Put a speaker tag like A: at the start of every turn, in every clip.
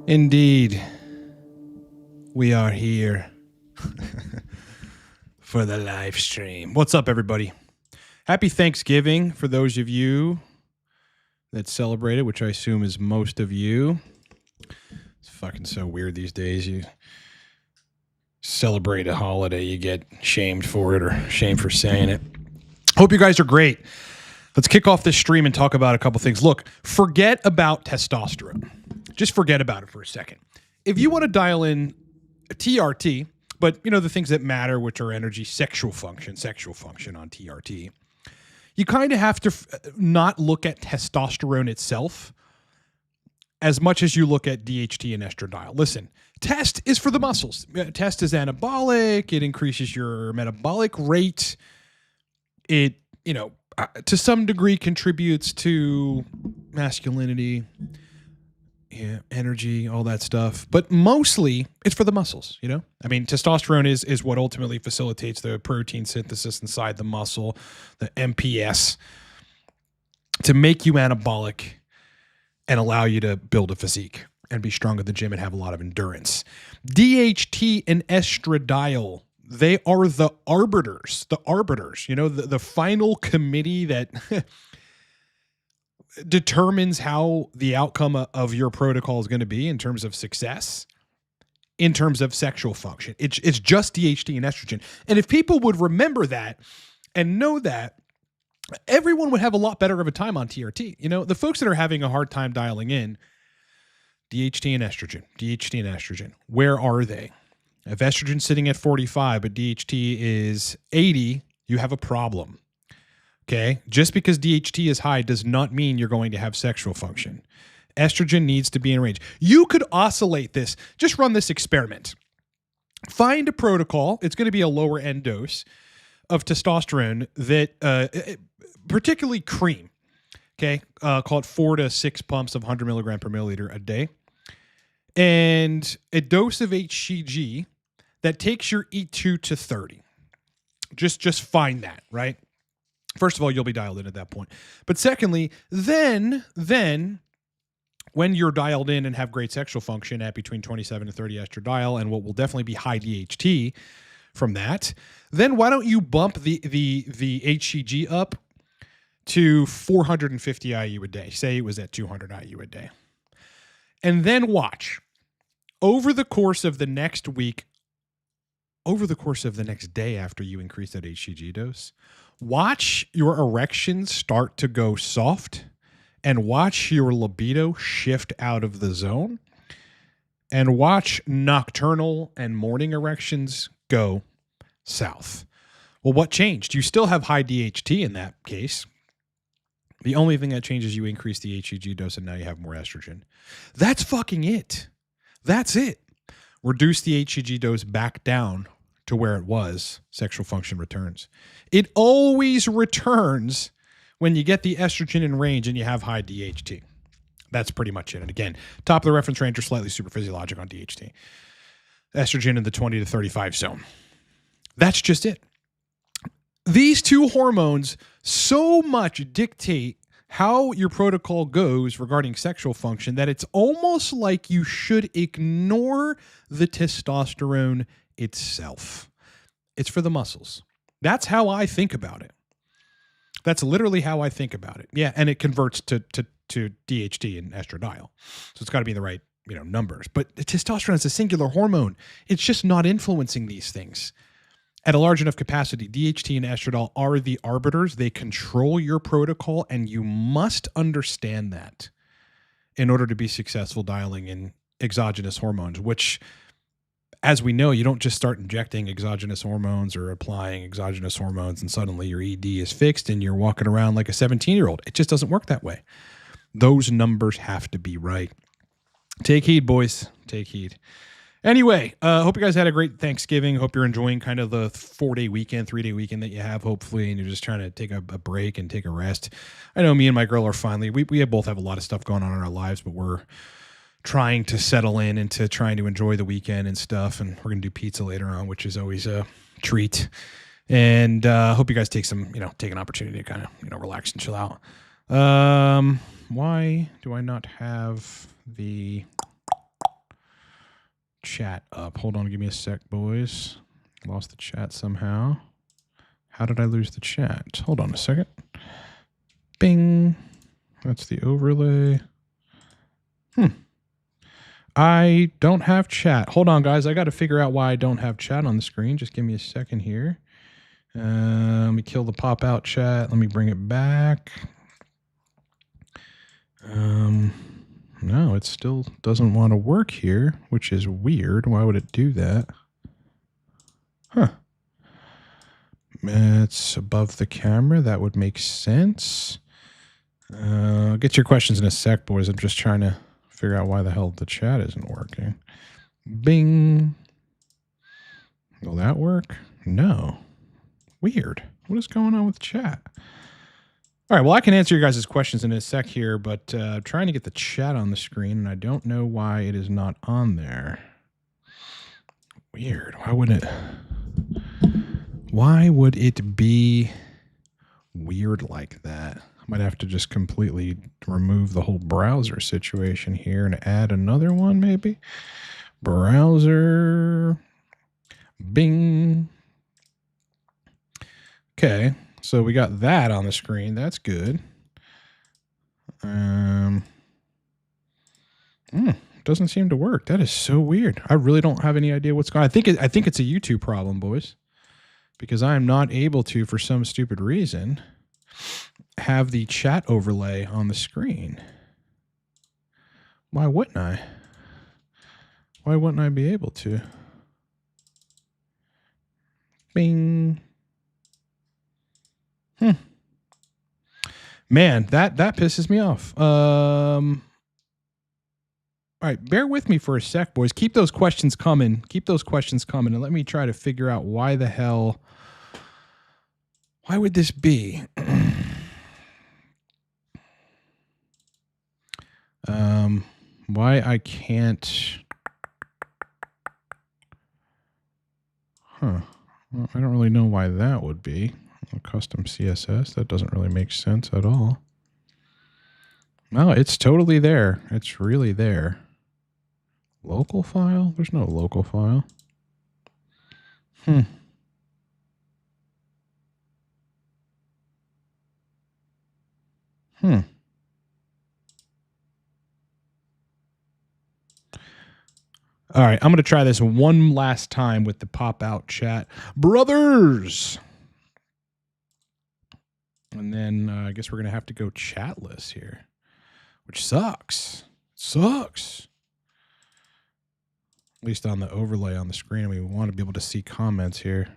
A: Indeed, we are here for the live stream. What's up, everybody? Happy Thanksgiving for those of you that celebrate it, which I assume is most of you. It's fucking so weird these days. You celebrate a holiday, you get shamed for it or shamed for saying it. Hope you guys are great. Let's kick off this stream and talk about a couple things. Look, forget about testosterone. Just forget about it for a second. If you want to dial in a TRT, but you know the things that matter, which are energy, sexual function on TRT, you kind of have to not look at testosterone itself as much as you look at DHT and estradiol. Listen, test is for the muscles. Test is anabolic. It increases your metabolic rate. It, to some degree contributes to masculinity, energy, all that stuff. But mostly it's for the muscles, I mean, testosterone is what ultimately facilitates the protein synthesis inside the muscle, the MPS, to make you anabolic and allow you to build a physique and be strong at the gym and have a lot of endurance. DHT and estradiol, they are the arbiters, the final committee that determines how the outcome of your protocol is going to be in terms of success, in terms of sexual function. It's just DHT and estrogen. And if people would remember that and know that, everyone would have a lot better of a time on TRT. The folks that are having a hard time dialing in DHT and estrogen, where are they? If estrogen's sitting at 45, but DHT is 80, you have a problem. Okay? Just because DHT is high does not mean you're going to have sexual function. Estrogen needs to be in range. You could oscillate this. Just run this experiment. Find a protocol. It's going to be a lower end dose of testosterone that, particularly cream, okay? Call it 4 to 6 pumps of 100 milligram per milliliter a day. And a dose of HCG that takes your E2 to 30. Just find that, right? First of all, you'll be dialed in at that point. But secondly, then when you're dialed in and have great sexual function at between 27 and 30 estradiol and what will definitely be high DHT from that, then why don't you bump the HCG up to 450 IU a day? Say it was at 200 IU a day. And then watch. Over the course of the next week, over the course of the next day after you increase that HCG dose, watch your erections start to go soft and watch your libido shift out of the zone and watch nocturnal and morning erections go south. Well, what changed? You still have high DHT in that case. The only thing that changes, you increase the HCG dose and now you have more estrogen. That's fucking it. That's it. Reduce the HCG dose back down to where it was. Sexual function returns. It always returns when you get the estrogen in range and you have high DHT. That's pretty much it. And again, top of the reference range or slightly super physiologic on DHT. Estrogen in the 20 to 35 zone. That's just it. These two hormones so much dictate how your protocol goes regarding sexual function that it's almost like you should ignore the testosterone itself. It's for the muscles. That's how I think about it. That's literally how I think about it. Yeah, and it converts to DHT and estradiol. So it's got to be the right, numbers. But testosterone is a singular hormone. It's just not influencing these things. At a large enough capacity, DHT and estradiol are the arbiters. They control your protocol, and you must understand that in order to be successful dialing in exogenous hormones, which, as we know, you don't just start injecting exogenous hormones or applying exogenous hormones and suddenly your ED is fixed and you're walking around like a 17-year-old. It just doesn't work that way. Those numbers have to be right. Take heed, boys. Take heed. Anyway, hope you guys had a great Thanksgiving. Hope you're enjoying kind of the 4-day weekend, 3-day weekend that you have, hopefully, and you're just trying to take a break and take a rest. I know me and my girl are finally, we both have a lot of stuff going on in our lives, but we're trying to settle in into trying to enjoy the weekend and stuff, and we're going to do pizza later on, which is always a treat. And hope you guys take an opportunity to kind of, relax and chill out. Why do I not have the chat up. Hold on, give me a sec, boys. Lost the chat somehow. How did I lose the chat? Hold on a second. Bing. That's the overlay. I don't have chat. Hold on, guys. I got to figure out why I don't have chat on the screen. Just give me a second here. Let me kill the pop-out chat. Let me bring it back. No, it still doesn't want to work here, which is weird. Why would it do that? Huh. It's above the camera. That would make sense. I'll get your questions in a sec, boys. I'm just trying to figure out why the hell the chat isn't working. Bing. Will that work? No. Weird. What is going on with chat? All right, well, I can answer your guys' questions in a sec here, but I'm trying to get the chat on the screen, and I don't know why it is not on there. Weird. Why would it be weird like that? I might have to just completely remove the whole browser situation here and add another one, maybe. Browser. Bing. Okay, so we got that on the screen. That's good. Doesn't seem to work. That is so weird. I really don't have any idea what's going on. I think it's a YouTube problem, boys, because I am not able to, for some stupid reason, have the chat overlay on the screen. Why wouldn't I? Why wouldn't I be able to? Bing. Man, that pisses me off. All right, bear with me for a sec, boys. Keep those questions coming. Keep those questions coming, and let me try to figure out why the hell. Why would this be? Why I can't. Well, I don't really know why that would be. A custom CSS, that doesn't really make sense at all. No, it's totally there. It's really there. Local file? There's no local file. All right, I'm going to try this one last time with the pop-out chat. Brothers! And then I guess we're going to have to go chatless here, which sucks. Sucks. At least on the overlay on the screen, we want to be able to see comments here.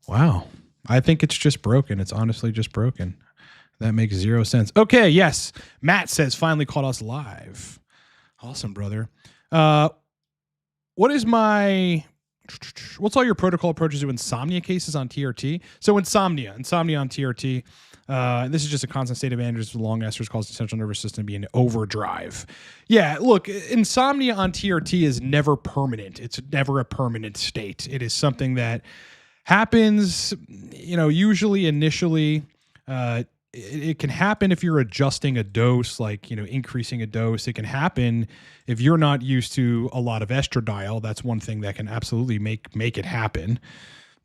A: Wow. I think it's just broken. It's honestly just broken. That makes zero sense. Okay, yes. Matt says, finally caught us live. Awesome, brother. What's all your protocol approaches to insomnia cases on TRT? So insomnia on TRT. This is just a constant state of androgens with long esters causes the central nervous system to be in overdrive. Yeah, look, insomnia on TRT is never permanent. It's never a permanent state. It is something that happens, usually initially. It can happen if you're adjusting a dose, like, increasing a dose. It can happen if you're not used to a lot of estradiol. That's one thing that can absolutely make it happen.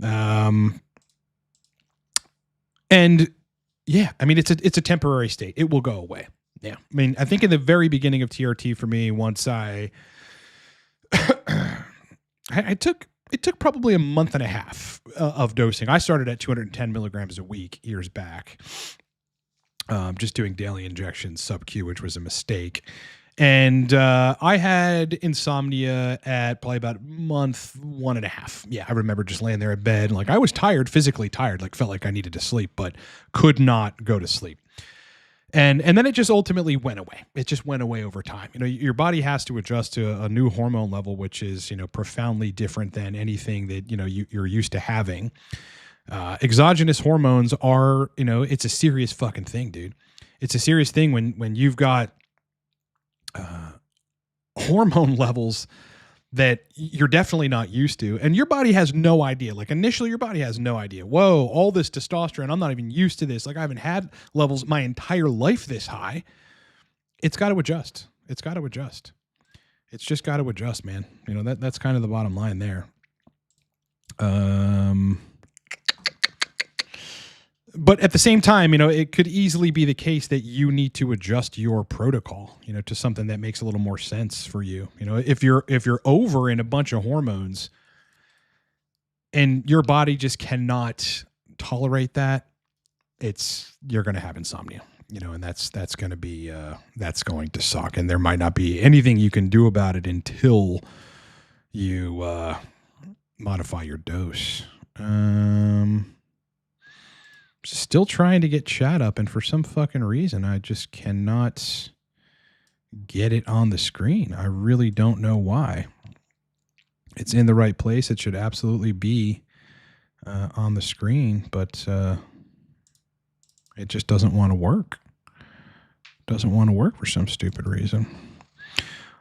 A: And yeah, I mean, it's a temporary state. It will go away. Yeah. I mean, I think in the very beginning of TRT for me, once it took probably a month and a half of dosing. I started at 210 milligrams a week years back. Just doing daily injections sub-Q, which was a mistake. And I had insomnia at probably about month 1.5. Yeah, I remember just laying there in bed. Like, I was tired, physically tired, like felt like I needed to sleep, but could not go to sleep. And then it just ultimately went away. It just went away over time. Your body has to adjust to a new hormone level, which is, profoundly different than anything that, you're used to having. Exogenous hormones are, it's a serious fucking thing, dude. It's a serious thing when you've got hormone levels that you're definitely not used to, and your body has no idea. Like, initially your body has no idea. Whoa, all this testosterone, I'm not even used to this. Like, I haven't had levels my entire life this high. It's got to adjust. It's got to adjust. It's just got to adjust, man. You know, that's kind of the bottom line there. But at the same time, you know, it could easily be the case that you need to adjust your protocol, you know, to something that makes a little more sense for you. You know, if you're over in a bunch of hormones and your body just cannot tolerate that, you're going to have insomnia, you know, and that's going to be, that's going to suck. And there might not be anything you can do about it until you, modify your dose. Still trying to get chat up, and for some fucking reason, I just cannot get it on the screen. I really don't know why. It's in the right place. It should absolutely be on the screen, but it just doesn't want to work. Doesn't want to work for some stupid reason.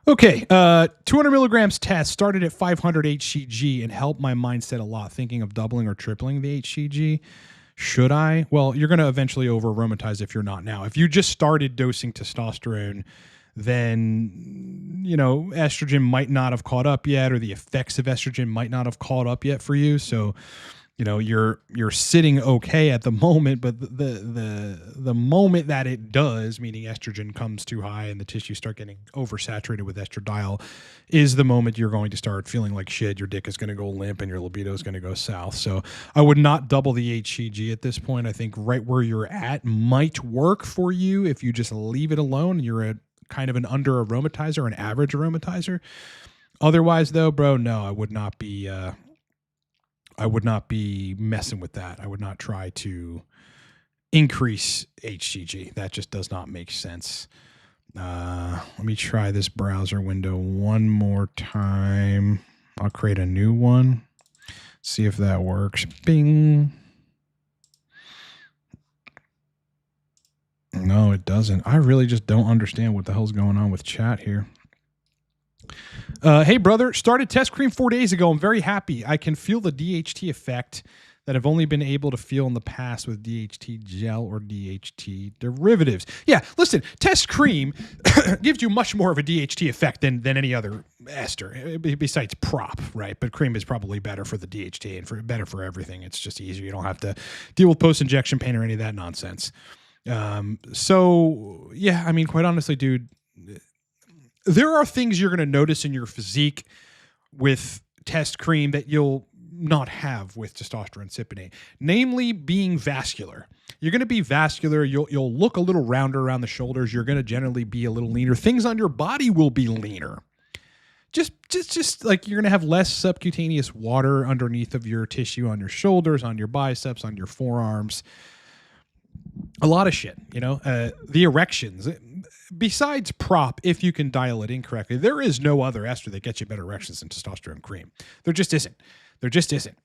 A: Okay, 200 milligrams test started at 500 HCG and helped my mindset a lot, thinking of doubling or tripling the HCG. Should I? Well, you're going to eventually over-aromatize if you're not now. If you just started dosing testosterone, then, you know, estrogen might not have caught up yet, or the effects of estrogen might not have caught up yet for you. So, you know, you're sitting okay at the moment, but the moment that it does, meaning estrogen comes too high and the tissues start getting oversaturated with estradiol, is the moment you're going to start feeling like shit. Your dick is going to go limp and your libido is going to go south. So I would not double the HCG at this point. I think right where you're at might work for you if you just leave it alone. You're a kind of an under aromatizer, an average aromatizer. Otherwise, though, bro, no, I would not be messing with that. I would not try to increase HCG. That just does not make sense. Let me try this browser window one more time. I'll create a new one. See if that works. Bing. No, it doesn't. I really just don't understand what the hell's going on with chat here. Hey, brother, started test cream 4 days ago. I'm very happy. I can feel the DHT effect that I've only been able to feel in the past with DHT gel or DHT derivatives. Yeah, listen, test cream gives you much more of a DHT effect than any other ester, besides prop, right? But cream is probably better for the DHT and better for everything. It's just easier. You don't have to deal with post-injection pain or any of that nonsense. So, yeah, I mean, quite honestly, dude, there are things you're going to notice in your physique with test cream that you'll not have with testosterone cypionate, namely being vascular. You're going to be vascular. You'll look a little rounder around the shoulders. You're going to generally be a little leaner. Things on your body will be leaner. Just like you're going to have less subcutaneous water underneath of your tissue on your shoulders, on your biceps, on your forearms. A lot of shit, you know, the erections. Besides prop, if you can dial it in correctly, there is no other ester that gets you better erections than testosterone cream. There just isn't. There just isn't.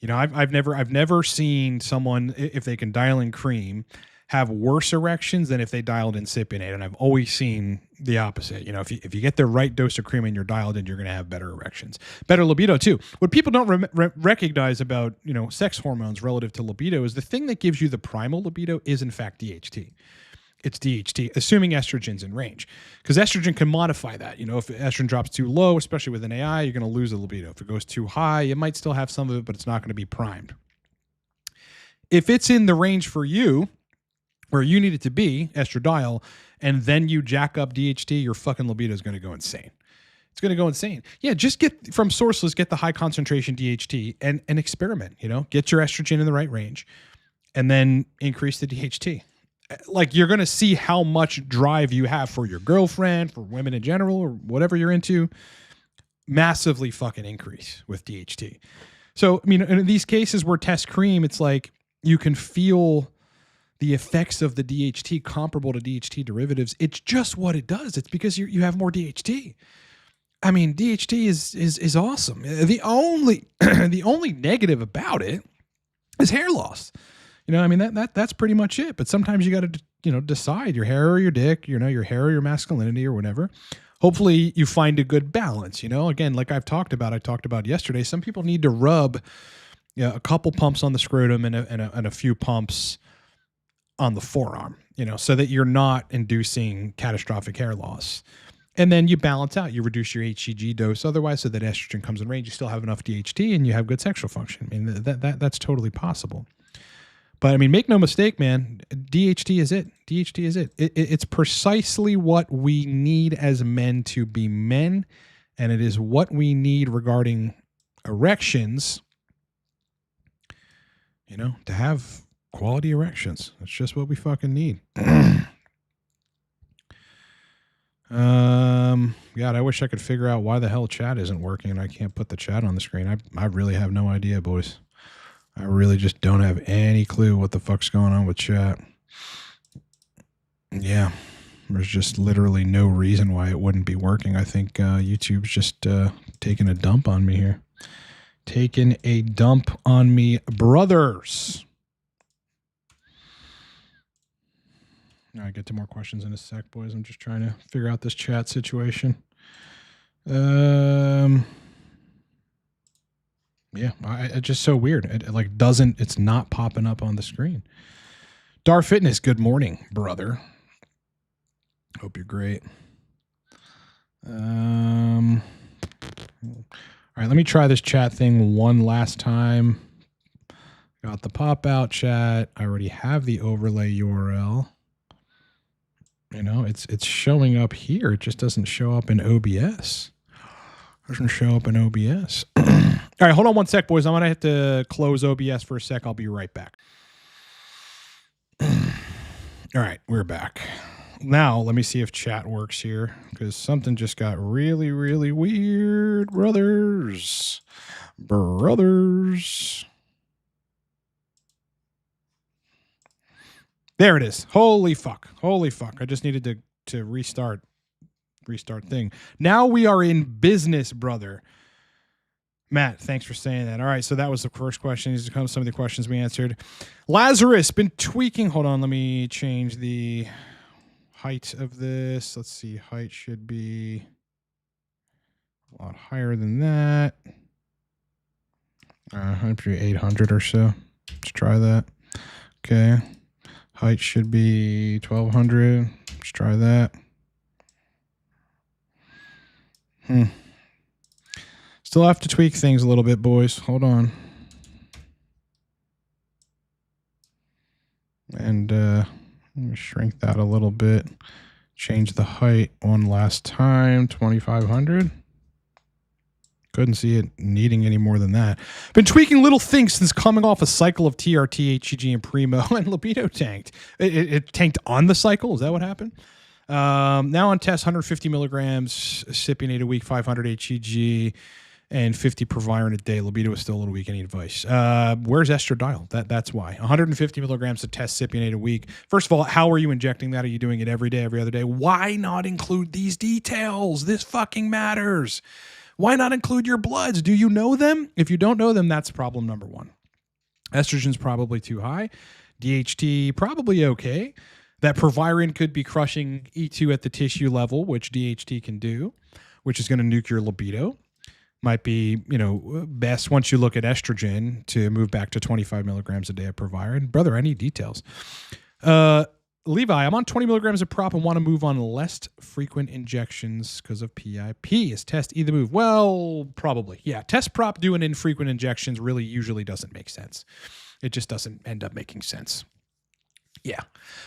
A: You know, I've never seen someone, if they can dial in cream, have worse erections than if they dialed in cypionate. And I've always seen the opposite. You know, if you get the right dose of cream and you're dialed in, you're going to have better erections, better libido too. What people don't recognize about, you know, sex hormones relative to libido is the thing that gives you the primal libido is in fact DHT. It's DHT, assuming estrogen's in range, because estrogen can modify that. You know, if estrogen drops too low, especially with an AI, you're going to lose the libido. If it goes too high, it might still have some of it, but it's not going to be primed. If it's in the range for you, where you need it to be, estradiol, and then you jack up DHT, your fucking libido is going to go insane. It's going to go insane. Yeah, just get from sourceless, get the high concentration DHT and experiment, you know, get your estrogen in the right range and then increase the DHT. Like, you're going to see how much drive you have for your girlfriend, for women in general, or whatever you're into. Massively fucking increase with DHT. So, I mean, in these cases where test cream, it's like you can feel the effects of the DHT comparable to DHT derivatives. It's just what it does. It's because you have more DHT. I mean, DHT is awesome. The only the only negative about it is hair loss. You know, I mean, that's pretty much it. But sometimes you got to, you know, decide your hair or your dick, you know, your hair or your masculinity or whatever. Hopefully you find a good balance, you know. Again, like I talked about yesterday, some people need to rub, you know, a couple pumps on the scrotum and a few pumps on the forearm, you know, so that you're not inducing catastrophic hair loss. And then you balance out. You reduce your HCG dose otherwise so that estrogen comes in range. You still have enough DHT and you have good sexual function. I mean, that's totally possible. But, I mean, make no mistake, man, DHT is it. DHT is it. It's precisely what we need as men to be men, and it is what we need regarding erections, you know, to have quality erections. That's just what we fucking need. God, I wish I could figure out why the hell chat isn't working and I can't put the chat on the screen. I really have no idea, boys. I really just don't have any clue what the fuck's going on with chat. Yeah, there's just literally no reason why it wouldn't be working. I think YouTube's just taking a dump on me here. Taking a dump on me, brothers. All right, get to more questions in a sec, boys. I'm just trying to figure out this chat situation. Yeah, it's just so weird. It like it's not popping up on the screen. Dar Fitness, good morning, brother. Hope you're great. All right, let me try this chat thing one last time. Got the pop out chat. I already have the overlay URL. You know, it's showing up here. It just doesn't show up in OBS. Doesn't show up in OBS. All right, hold on one sec, boys. I'm going to have to close OBS for a sec. I'll be right back. All right, we're back. Now, let me see if chat works here, because something just got really, really weird, brothers. Brothers. There it is. Holy fuck. Holy fuck. I just needed to restart thing. Now we are in business, brother. Matt, thanks for saying that. All right, so that was the first question. These are some of the questions we answered. Lazarus, been tweaking. Hold on, let me change the height of this. Let's see. Height should be a lot higher than that. 800 or so. Let's try that. Okay. Height should be 1200. Let's try that. Still have to tweak things a little bit, boys. Hold on. And let me shrink that a little bit. Change the height one last time. 2500. Couldn't see it needing any more than that. Been tweaking little things since coming off a cycle of TRT, HCG, and Primo, and libido tanked. It tanked on the cycle? Is that what happened? Now on test, 150 milligrams, cypionate a week, 500 HCG, and 50 proviron a day. Libido is still a little weak. Any advice? Where's Estradiol? That's why. 150 milligrams to test, cypionate a week. First of all, how are you injecting that? Are you doing it every day, every other day? Why not include these details? This fucking matters. Why not include your bloods? Do you know them? If you don't know them, that's problem number one. Estrogen's probably too high. DHT probably okay. That proviron could be crushing E2 at the tissue level, which DHT can do, which is going to nuke your libido. Might be, you know, best once you look at estrogen to move back to 25 milligrams a day of proviron. Brother, I need details. Levi, I'm on 20 milligrams of prop and want to move on less frequent injections because of PIP. Is test either move? Well, probably. Yeah, test prop doing infrequent injections really usually doesn't make sense. It just doesn't end up making sense. Yeah.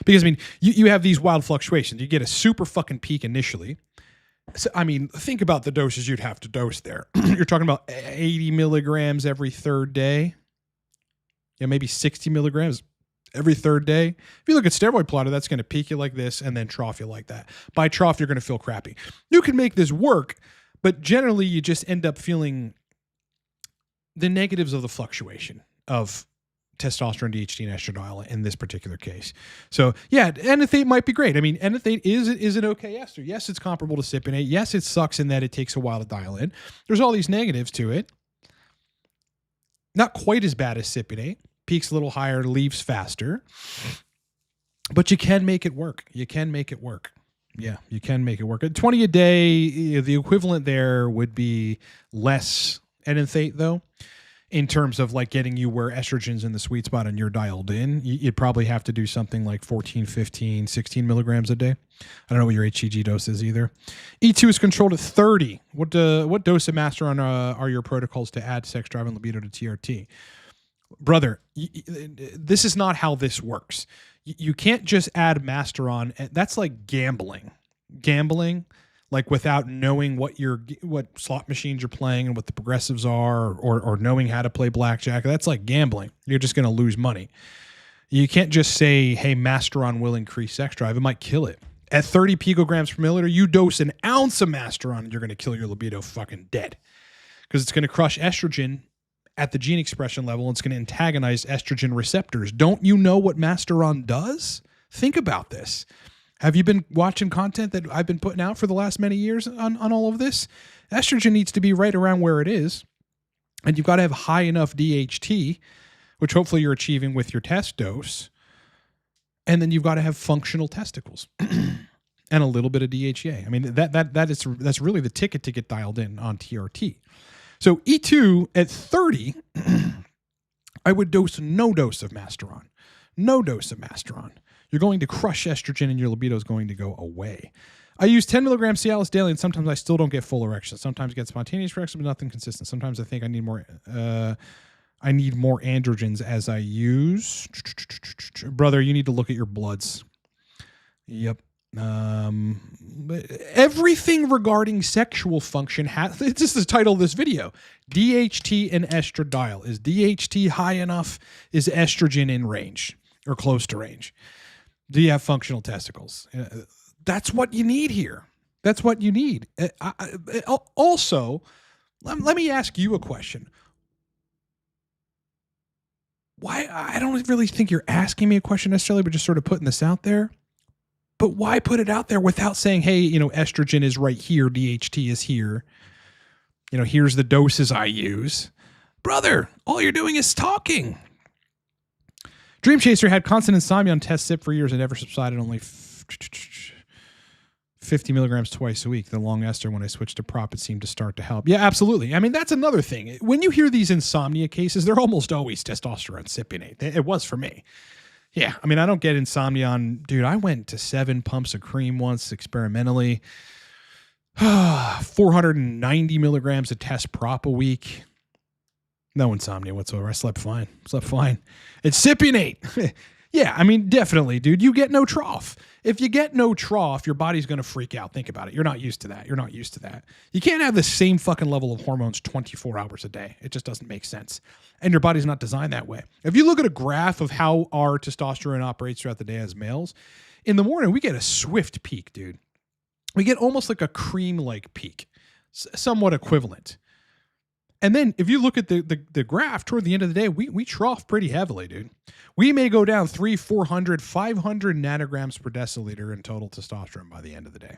A: Because, I mean, you have these wild fluctuations. You get a super fucking peak initially. So, I mean, think about the doses you'd have to dose there. You're talking about 80 milligrams every third day. Yeah, maybe 60 milligrams every third day. If you look at steroid plotter, that's going to peak you like this and then trough you like that. By trough, you're going to feel crappy. You can make this work, but generally you just end up feeling the negatives of the fluctuation of testosterone, DHT, and estradiol in this particular case. So yeah, enethate might be great. I mean, enethate is an okay ester. Yes, it's comparable to cypionate. Yes, it sucks in that it takes a while to dial in. There's all these negatives to it. Not quite as bad as cypionate. Peaks a little higher, leaves faster. But you can make it work. You can make it work. Yeah, you can make it work. At 20 a day, the equivalent there would be less enethate, though. in terms of like getting you where estrogen's in the sweet spot and you're dialed in. You'd probably have to do something like 14, 15, 16 milligrams a day. I don't know what your HCG dose is either. E2 is controlled at 30. What dose of Masteron are your protocols to add sex drive and libido to TRT? Brother, this is not how this works. You can't just add Masteron. That's like gambling. Like without knowing what slot machines you're playing and what the progressives are, or knowing how to play blackjack. That's like gambling. You're just going to lose money. You can't just say, hey, Masteron will increase sex drive. It might kill it. At 30 picograms per milliliter, you dose an ounce of Masteron and you're going to kill your libido fucking dead. Because it's going to crush estrogen at the gene expression level. And it's going to antagonize estrogen receptors. Don't you know what Masteron does? Think about this. Have you been watching content that I've been putting out for the last many years on all of this? Estrogen needs to be right around where it is. And you've got to have high enough DHT, which hopefully you're achieving with your test dose. And then you've got to have functional testicles and a little bit of DHEA. I mean, that's really the ticket to get dialed in on TRT. So E2 at 30, I would dose no dose of Masteron. No dose of Masteron. You're going to crush estrogen and your libido is going to go away. I use 10 milligrams Cialis daily, and sometimes I still don't get full erections. Sometimes get spontaneous erections, but nothing consistent. Sometimes I think I need more androgens as I use. Brother, you need to look at your bloods. Yep. But everything regarding sexual function this is the title of this video. DHT and estradiol. Is DHT high enough? Is estrogen in range or close to range? Do you have functional testicles? That's what you need here. That's what you need. Also, let me ask you a question. Why? I don't really think you're asking me a question necessarily, but just sort of putting this out there. But why put it out there without saying, hey, estrogen is right here, DHT is here. Here's the doses I use. Brother, all you're doing is talking. Dream Chaser had constant insomnia on test sip for years and never subsided, only 50 milligrams twice a week. The long ester, when I switched to prop, it seemed to start to help. Yeah, absolutely. I mean, that's another thing. When you hear these insomnia cases, they're almost always testosterone cypionate. It was for me. Yeah, I mean, I don't get insomnia on, dude, I went to 7 pumps of cream once experimentally. 490 milligrams of test prop a week. No insomnia whatsoever. I slept fine. It's cypionate. Yeah, I mean, definitely, dude. You get no trough. If you get no trough, your body's going to freak out. Think about it. You're not used to that. You can't have the same fucking level of hormones 24 hours a day. It just doesn't make sense. And your body's not designed that way. If you look at a graph of how our testosterone operates throughout the day as males, in the morning, we get a swift peak, dude. We get almost like a cream-like peak, somewhat equivalent. And then if you look at the graph toward the end of the day, we trough pretty heavily, dude. We may go down 300, 400, 500 nanograms per deciliter in total testosterone by the end of the day.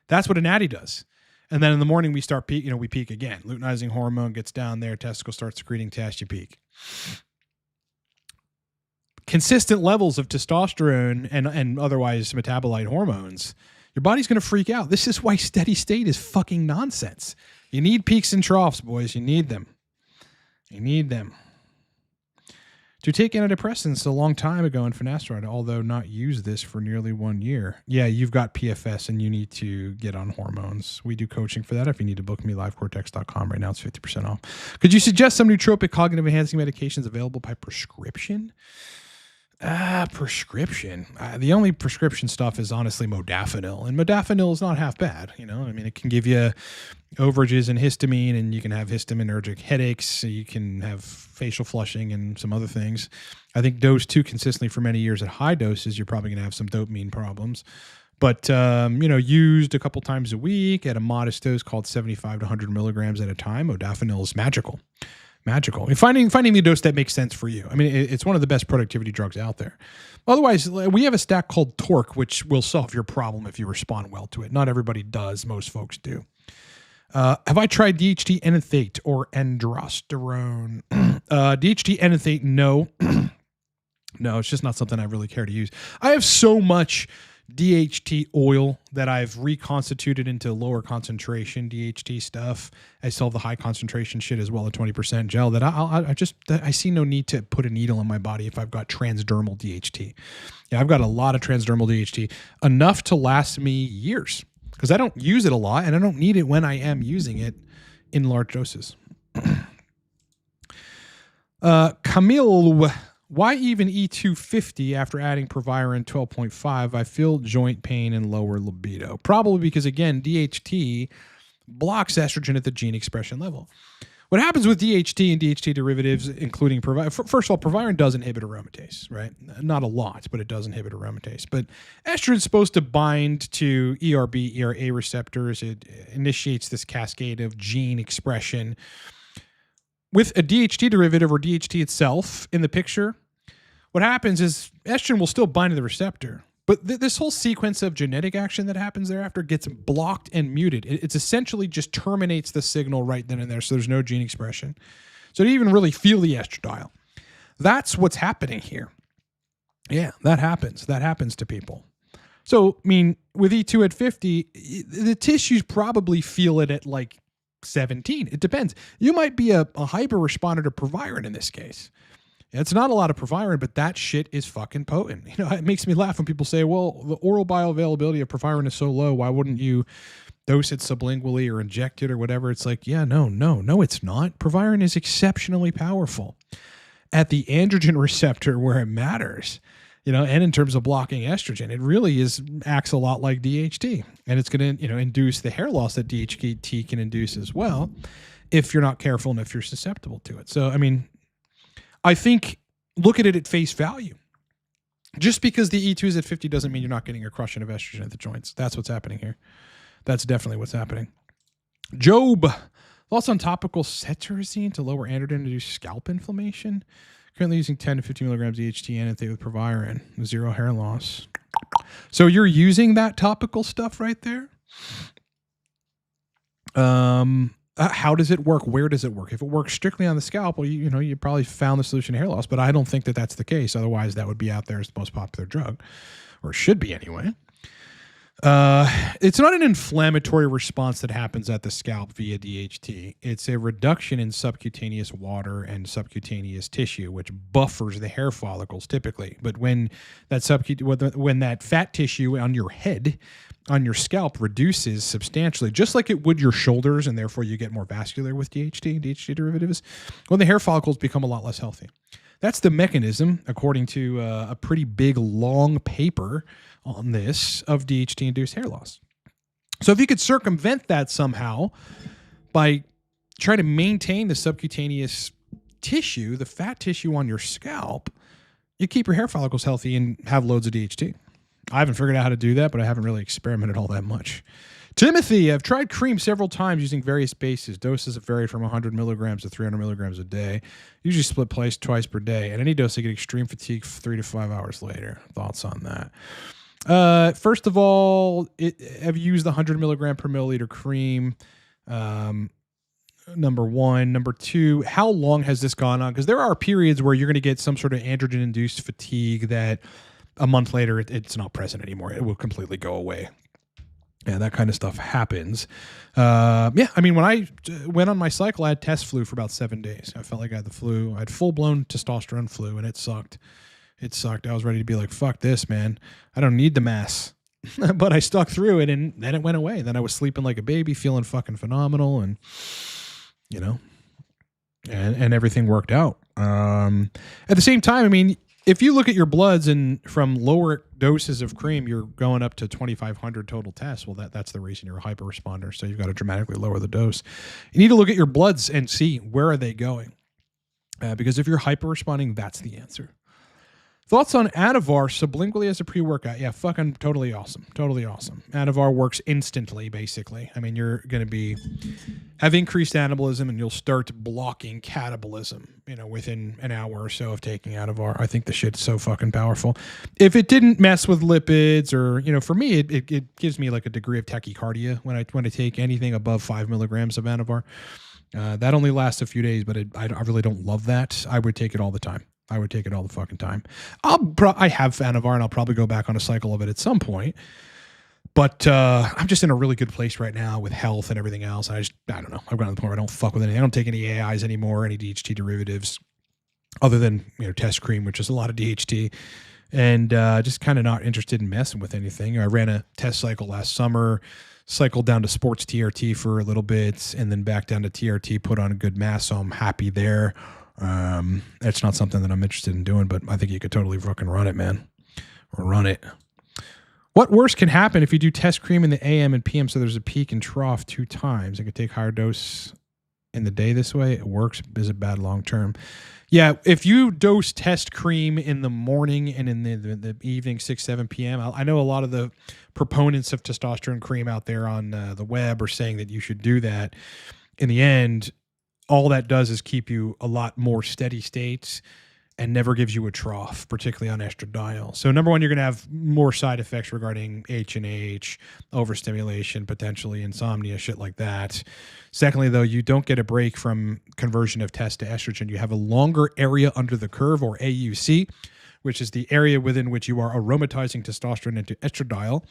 A: That's what a natty does. And then in the morning we start peak, we peak again. Luteinizing hormone gets down there, testicle starts secreting test, you peak. Consistent levels of testosterone and otherwise metabolite hormones, your body's going to freak out. This is why steady state is fucking nonsense. You need peaks and troughs, boys. You need them. To take antidepressants a long time ago in finasteride, although not use this for nearly 1 year. Yeah, you've got PFS and you need to get on hormones. We do coaching for that. If you need to book me, livecortex.com. Right now it's 50% off. Could you suggest some nootropic cognitive enhancing medications available by prescription? Prescription. The only prescription stuff is honestly modafinil, and modafinil is not half bad. I mean, it can give you overages in histamine, and you can have histaminergic headaches. You can have facial flushing and some other things. I think dose too consistently for many years at high doses, you're probably going to have some dopamine problems. But, used a couple times a week at a modest dose called 75 to 100 milligrams at a time, modafinil is magical. And finding the dose that makes sense for you. I mean, it's one of the best productivity drugs out there. Otherwise, we have a stack called Torque, which will solve your problem if you respond well to it. Not everybody does. Most folks do. Have I tried DHT enanthate or androsterone? DHT enanthate, no. No, it's just not something I really care to use. I have so much DHT oil that I've reconstituted into lower concentration DHT stuff. I still have the high concentration shit as well, a 20% gel that I see no need to put a needle in my body if I've got transdermal DHT. Yeah, I've got a lot of transdermal DHT, enough to last me years because I don't use it a lot and I don't need it when I am using it in large doses. Camille, why even E250 after adding Proviron 12.5? I feel joint pain and lower libido. Probably because, again, DHT blocks estrogen at the gene expression level. What happens with DHT and DHT derivatives, including Proviron, first of all, Proviron does inhibit aromatase, right? Not a lot, but it does inhibit aromatase. But estrogen is supposed to bind to ERB, ERA receptors. It initiates this cascade of gene expression. With a DHT derivative or DHT itself in the picture, what happens is estrogen will still bind to the receptor, but this whole sequence of genetic action that happens thereafter gets blocked and muted. It's essentially just terminates the signal right then and there, so there's no gene expression. So you even really feel the estradiol. That's what's happening here. Yeah, that happens. That happens to people. So, I mean, with E2 at 50, the tissues probably feel it at like 17. It depends. You might be a hyper responder to Proviron in this case. It's not a lot of Proviron, but that shit is fucking potent. You know, it makes me laugh when people say, well, the oral bioavailability of Proviron is so low. Why wouldn't you dose it sublingually or inject it or whatever? It's like, yeah, no, it's not. Proviron is exceptionally powerful at the androgen receptor where it matters. You know, and in terms of blocking estrogen, it really acts a lot like DHT, and it's going to, induce the hair loss that DHT can induce as well, if you're not careful and if you're susceptible to it. So, I mean, I think look at it at face value. Just because the E2 is at 50 doesn't mean you're not getting a crushing of estrogen at the joints. That's what's happening here. That's definitely what's happening. Job, thoughts on topical cetirizine to lower androgen-induced scalp inflammation? Currently using 10 to 15 milligrams DHT anethate with Proviron, 0 hair loss. So you're using that topical stuff right there? How does it work? Where does it work? If it works strictly on the scalp, well, you probably found the solution to hair loss, but I don't think that that's the case. Otherwise, that would be out there as the most popular drug, or it should be anyway. It's not an inflammatory response that happens at the scalp via DHT. It's a reduction in subcutaneous water and subcutaneous tissue, which buffers the hair follicles typically. But when that fat tissue on your head, on your scalp, reduces substantially, just like it would your shoulders, and therefore you get more vascular with DHT and DHT derivatives, well, the hair follicles become a lot less healthy. That's the mechanism, according to a pretty big, long paper on this, of DHT-induced hair loss. So if you could circumvent that somehow by trying to maintain the subcutaneous tissue, the fat tissue on your scalp, you keep your hair follicles healthy and have loads of DHT. I haven't figured out how to do that, but I haven't really experimented all that much. Timothy, I've tried cream several times using various bases. Doses have varied from 100 milligrams to 300 milligrams a day. Usually split twice per day. At any dose, I get extreme fatigue 3 to 5 hours later. Thoughts on that? First of all, I've used the 100 milligram per milliliter cream. Number one. Number two, how long has this gone on? Because there are periods where you're going to get some sort of androgen-induced fatigue that a month later, it's not present anymore. It will completely go away. Yeah, that kind of stuff happens. Yeah, I mean, when I went on my cycle, I had test flu for about 7 days. I felt like I had the flu. I had full-blown testosterone flu, and it sucked. It sucked. I was ready to be like, fuck this, man. I don't need the mass. But I stuck through it, and then it went away. Then I was sleeping like a baby, feeling fucking phenomenal, and, and everything worked out. At the same time, I mean, if you look at your bloods and from lower doses of cream, you're going up to 2,500 total tests. Well, that's the reason you're a hyper responder. So you've got to dramatically lower the dose. You need to look at your bloods and see where are they going. Because if you're hyper responding, that's the answer. Thoughts on Anavar sublingually as a pre-workout? Yeah, fucking totally awesome. Totally awesome. Anavar works instantly, basically. I mean, you're going to have increased anabolism, and you'll start blocking catabolism, within an hour or so of taking Anavar. I think the shit's so fucking powerful. If it didn't mess with lipids, or, for me, it gives me like a degree of tachycardia when I take anything above 5 milligrams of Anavar. That only lasts a few days, but I really don't love that. I would take it all the time. I would take it all the fucking time. I have Anavar, and I'll probably go back on a cycle of it at some point. But I'm just in a really good place right now with health and everything else. I don't know. I've gotten to the point where I don't fuck with anything. I don't take any AIs anymore, any DHT derivatives, other than test cream, which is a lot of DHT, and just kind of not interested in messing with anything. I ran a test cycle last summer, cycled down to sports TRT for a little bit, and then back down to TRT, put on a good mass, so I'm happy there. It's not something that I'm interested in doing, but I think you could totally fucking run it, man. Or run it. What worse can happen if you do test cream in the AM and PM so there's a peak and trough 2 times? I could take higher dose in the day this way. It works. Is it bad long term? Yeah, if you dose test cream in the morning and in the evening, 6, 7 p.m., I know a lot of the proponents of testosterone cream out there on the web are saying that you should do that. In the end, all that does is keep you a lot more steady states and never gives you a trough, particularly on estradiol. So number one, you're going to have more side effects regarding H&H, overstimulation, potentially insomnia, shit like that. Secondly, though, you don't get a break from conversion of test to estrogen. You have a longer area under the curve, or AUC, which is the area within which you are aromatizing testosterone into estradiol.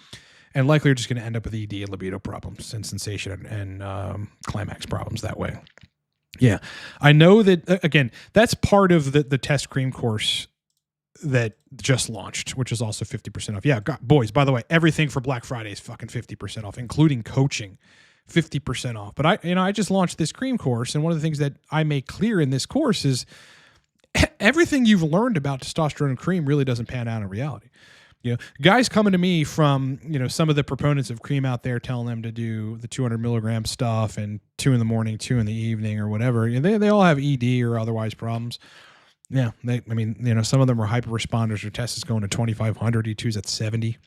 A: And likely you're just going to end up with ED and libido problems and sensation and climax problems that way. Yeah, I know that, again, that's part of the test cream course that just launched, which is also 50% off. Yeah, boys, by the way, everything for Black Friday is fucking 50% off, including coaching, 50% off. But I just launched this cream course, and one of the things that I make clear in this course is everything you've learned about testosterone and cream really doesn't pan out in reality. Guys coming to me from, some of the proponents of cream out there telling them to do the 200 milligram stuff and 2 in the morning, 2 in the evening or whatever. They all have ED or otherwise problems. Yeah. Some of them are hyper responders. Their test is going to 2,500, E2's at 70.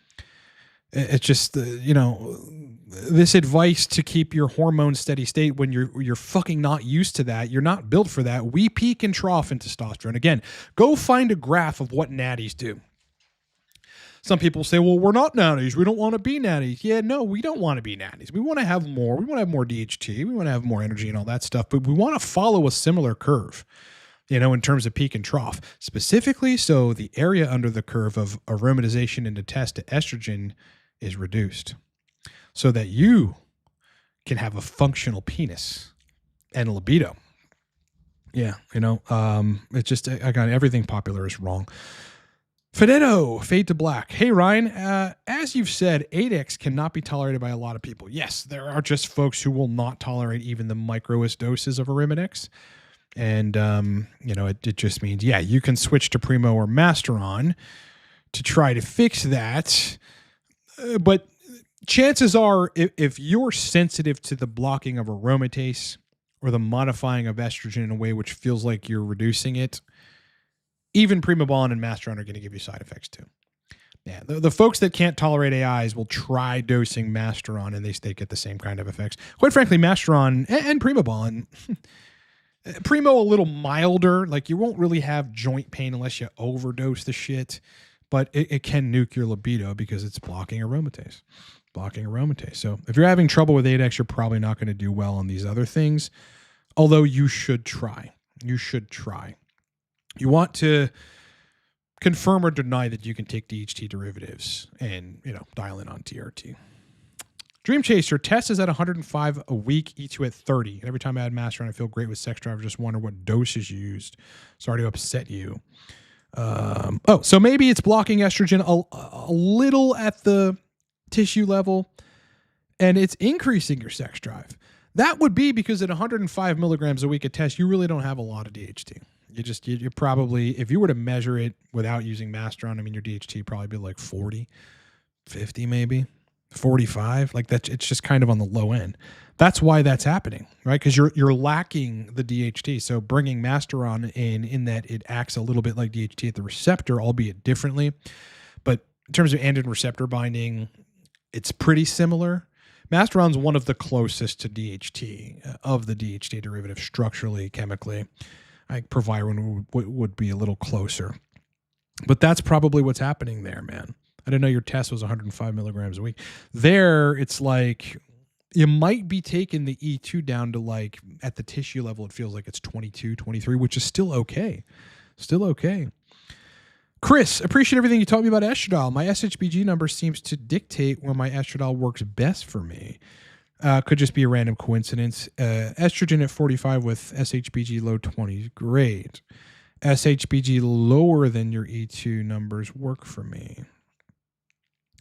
A: It's just, this advice to keep your hormones steady state when you're fucking not used to that. You're not built for that. We peak and trough in testosterone. Again, go find a graph of what natties do. Some people say, well, we're not natties. We don't want to be natties. Yeah, no, we don't want to be natties. We want to have more. We want to have more DHT. We want to have more energy and all that stuff. But we want to follow a similar curve, in terms of peak and trough. Specifically, so the area under the curve of aromatization into test to estrogen is reduced so that you can have a functional penis and libido. Yeah, it's just, I got everything popular is wrong. Fedetto, Fade to Black. Hey, Ryan, as you've said, 8X cannot be tolerated by a lot of people. Yes, there are just folks who will not tolerate even the microest doses of Arimidex. And, it just means, yeah, you can switch to Primo or Masteron to try to fix that. But chances are, if you're sensitive to the blocking of aromatase or the modifying of estrogen in a way which feels like you're reducing it, even Primobolan and Masteron are going to give you side effects too. Yeah, the folks that can't tolerate AIs will try dosing Masteron and they get the same kind of effects. Quite frankly, Masteron and Primobolan, Primo a little milder. Like you won't really have joint pain unless you overdose the shit, but it can nuke your libido because it's blocking aromatase. So if you're having trouble with 8X, you're probably not going to do well on these other things, although you should try. You want to confirm or deny that you can take DHT derivatives and, dial in on TRT. Dream Chaser, test is at 105 a week, E2 at 30. And every time I add Masteron, I feel great with sex drive. I just wonder what dose is used. Sorry to upset you. So maybe it's blocking estrogen a little at the tissue level, and it's increasing your sex drive. That would be because at 105 milligrams a week a test, you really don't have a lot of DHT. You probably, if you were to measure it without using Masteron, your DHT probably be like 40, 50 maybe, 45. Like that, it's just kind of on the low end. That's why that's happening, right? Because you're lacking the DHT. So bringing Masteron in that it acts a little bit like DHT at the receptor, albeit differently. But in terms of androgen receptor binding, it's pretty similar. Masteron's one of the closest to DHT of the DHT derivative structurally, chemically. I think Proviron would be a little closer. But that's probably what's happening there, man. I didn't know your test was 105 milligrams a week. There, it's like you might be taking the E2 down to like at the tissue level, it feels like it's 22, 23, which is still okay. Still okay. Chris, appreciate everything you taught me about estradiol. My SHBG number seems to dictate when my estradiol works best for me. Could just be a random coincidence. Estrogen at 45 with SHBG low 20s. Great. SHBG lower than your E2 numbers work for me.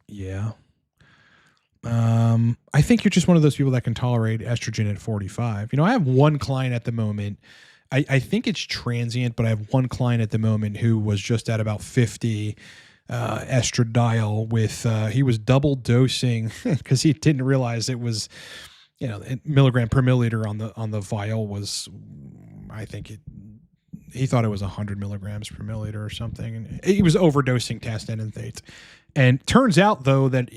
A: Yeah. I think you're just one of those people that can tolerate estrogen at 45. I have one client at the moment. I think it's transient, but I have one client at the moment who was just at about 50 estradiol with, he was double dosing because he didn't realize it was, milligram per milliliter on the vial was, I think he thought it was 100 milligrams per milliliter or something. And he was overdosing test enanthate. And turns out, though, that,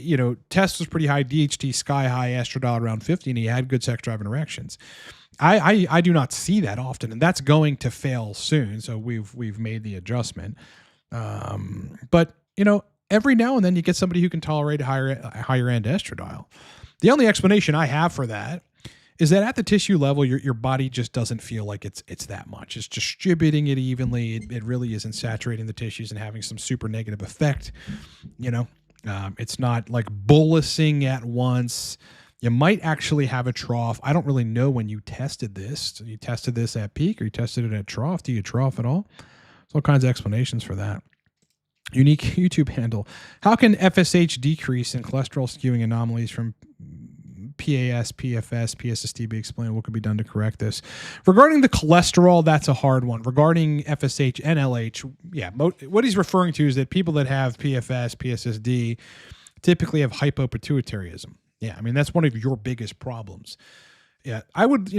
A: test was pretty high, DHT sky high, estradiol around 50, and he had good sex drive and erections. I do not see that often, and that's going to fail soon. So we've made the adjustment. But, every now and then you get somebody who can tolerate higher end estradiol. The only explanation I have for that is that at the tissue level, your body just doesn't feel like it's that much. It's distributing it evenly. It really isn't saturating the tissues and having some super negative effect. It's not like bolusing at once. You might actually have a trough. I don't really know when you tested this. You tested this at peak or you tested it at trough? Do you trough at all? There's all kinds of explanations for that. Unique YouTube handle. How can FSH decrease in cholesterol skewing anomalies from PAS, PFS, PSSD be explained? What could be done to correct this? Regarding the cholesterol, that's a hard one. Regarding FSH and LH, yeah, what he's referring to is that people that have PFS, PSSD typically have hypopituitarism. Yeah, I mean, that's one of your biggest problems. Yeah, I would,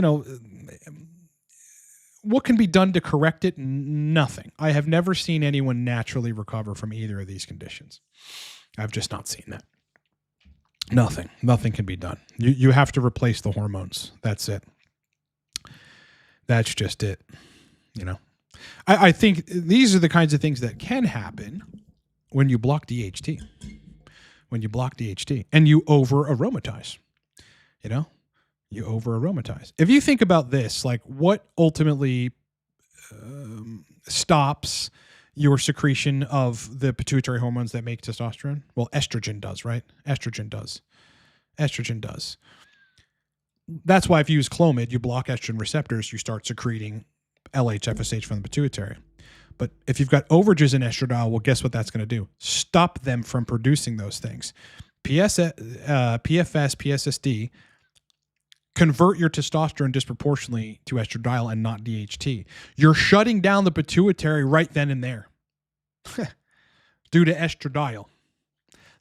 A: what can be done to correct it? Nothing. I have never seen anyone naturally recover from either of these conditions. I've just not seen that. Nothing can be done. You have to replace the hormones. That's it. That's just it. I think these are the kinds of things that can happen when you block DHT. When you block DHT and you over aromatize, you over aromatize. If you think about this, like what ultimately stops your secretion of the pituitary hormones that make testosterone? Well, estrogen does, right? Estrogen does. That's why if you use Clomid, you block estrogen receptors, you start secreting LH, FSH from the pituitary. But if you've got overages in estradiol, well, guess what that's going to do? Stop them from producing those things. PFS, PSSD convert your testosterone disproportionately to estradiol and not DHT. You're shutting down the pituitary right then and there due to estradiol.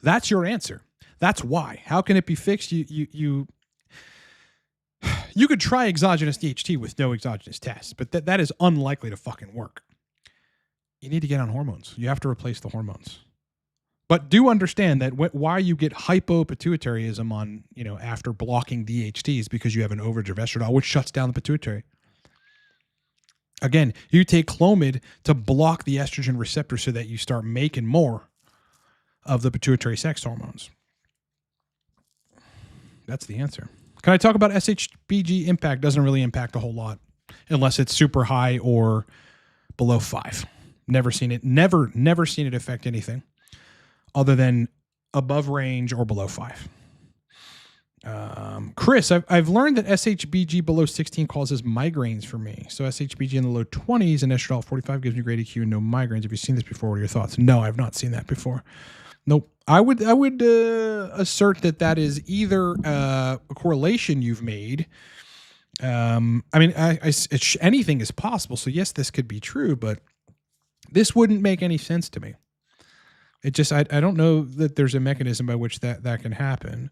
A: That's your answer. That's why. How can it be fixed? You could try exogenous DHT with no exogenous tests, but that is unlikely to fucking work. You need to get on hormones. You have to replace the hormones. But do understand that why you get hypopituitarism on, after blocking DHTs because you have an overage of estradiol, which shuts down the pituitary. Again, you take Clomid to block the estrogen receptor so that you start making more of the pituitary sex hormones. That's the answer. Can I talk about SHBG impact? Doesn't really impact a whole lot unless it's super high or below 5. Never seen it. Never seen it affect anything other than above range or below 5. Chris, I've learned that SHBG below 16 causes migraines for me. So SHBG in the low 20s and estradiol 45 gives me great EQ and no migraines. Have you seen this before? What are your thoughts? No, I've not seen that before. Nope. I would assert that is either a correlation you've made. Anything is possible. So yes, this could be true, but this wouldn't make any sense to me. It just, I don't know that there's a mechanism by which that can happen.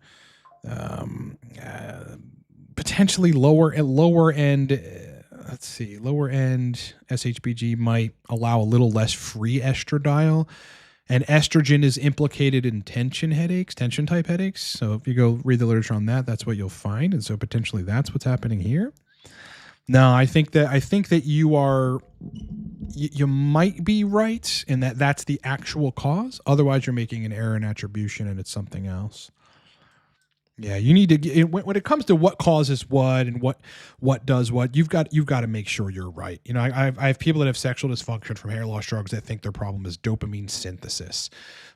A: Potentially lower end, lower end SHBG might allow a little less free estradiol, and estrogen is implicated in tension type headaches. So if you go read the literature on that, that's what you'll find. And so potentially that's what's happening here. No, I think that you might be right in that's the actual cause. Otherwise, you're making an error in attribution and it's something else. Yeah, you need to when it comes to what causes what and what does what, you've got to make sure you're right. You know, I have people that have sexual dysfunction from hair loss drugs that think their problem is dopamine synthesis,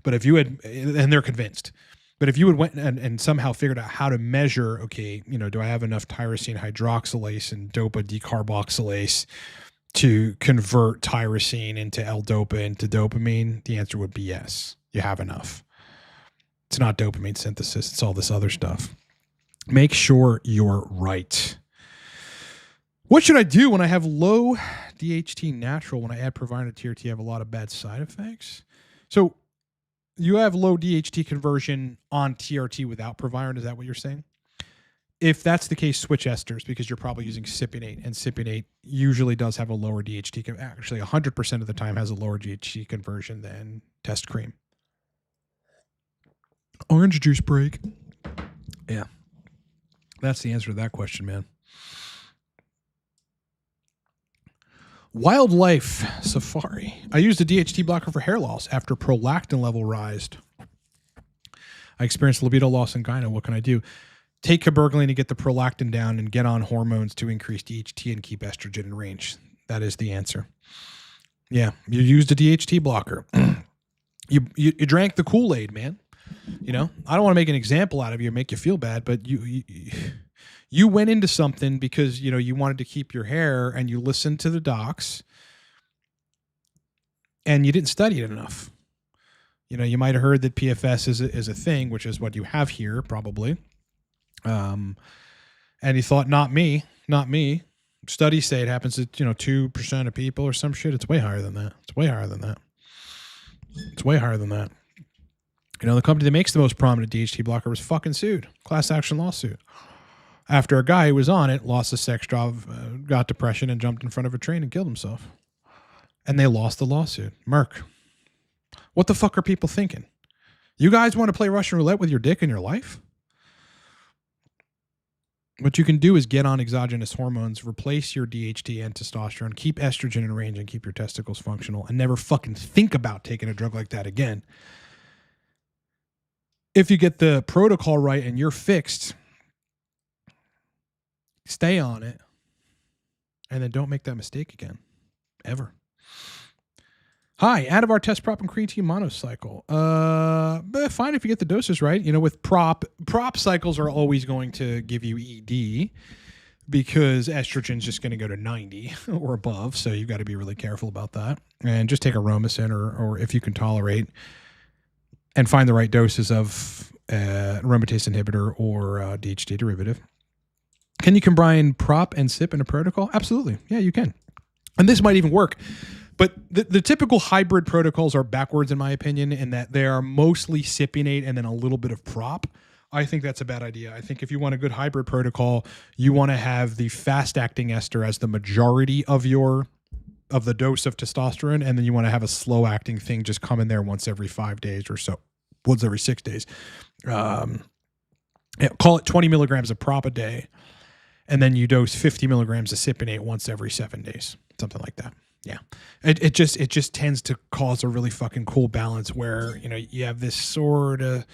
A: but if you had, and they're convinced, but if you had went and somehow figured out how to measure, okay, you know, do I have enough tyrosine hydroxylase and dopa decarboxylase to convert tyrosine into L-dopa into dopamine? The answer would be yes, you have enough. It's not dopamine synthesis. It's all this other stuff. Make sure you're right. What should I do when I have low DHT natural? When I add Proviron to TRT, I have a lot of bad side effects. So you have low DHT conversion on TRT without Proviron. Is that what you're saying? If that's the case, switch esters, because you're probably using cypionate, and cypionate usually does have a lower DHT. Actually, 100% of the time has a lower DHT conversion than test cream. Orange juice break. Yeah. That's the answer to that question, man. Wildlife safari. I used a DHT blocker for hair loss after prolactin level rised. I experienced libido loss in gyno. What can I do? Take cabergoline to get the prolactin down and get on hormones to increase DHT and keep estrogen in range. That is the answer. Yeah, you used a DHT blocker. You drank the Kool-Aid, man. You know, I don't want to make an example out of you or make you feel bad, but you went into something because, you know, you wanted to keep your hair, and you listened to the docs, and you didn't study it enough. You know, you might have heard that PFS is a thing, which is what you have here probably. And you thought, not me. Studies say it happens to, 2% of people or some shit. It's way higher than that. You know, the company that makes the most prominent DHT blocker was fucking sued. Class action lawsuit. After a guy who was on it lost his sex drive, got depression, and jumped in front of a train and killed himself. And they lost the lawsuit. Merck. What the fuck are people thinking? You guys want to play Russian roulette with your dick in your life? What you can do is get on exogenous hormones, replace your DHT and testosterone, keep estrogen in range, and keep your testicles functional, and never fucking think about taking a drug like that again. If you get the protocol right and you're fixed, stay on it, and then don't make that mistake again, ever. Hi, out of our test prop and creatine monocycle. But fine if you get the doses right. You know, with prop cycles are always going to give you ED because estrogen's just going to go to 90 or above. So you've got to be really careful about that. And just take aromasin or if you can tolerate, and find the right doses of aromatase inhibitor or DHT derivative. Can you combine prop and SIP in a protocol? Absolutely. Yeah, you can. And this might even work. But the typical hybrid protocols are backwards, in my opinion, in that they are mostly cypionate and then a little bit of prop. I think that's a bad idea. I think if you want a good hybrid protocol, you want to have the fast-acting ester as the majority of the dose of testosterone, and then you want to have a slow-acting thing just come in there once every 5 days or so, once every 6 days. Call it 20 milligrams of prop a day, and then you dose 50 milligrams of cypionate once every 7 days, something like that. Yeah. It just tends to cause a really fucking cool balance where, you have this sort of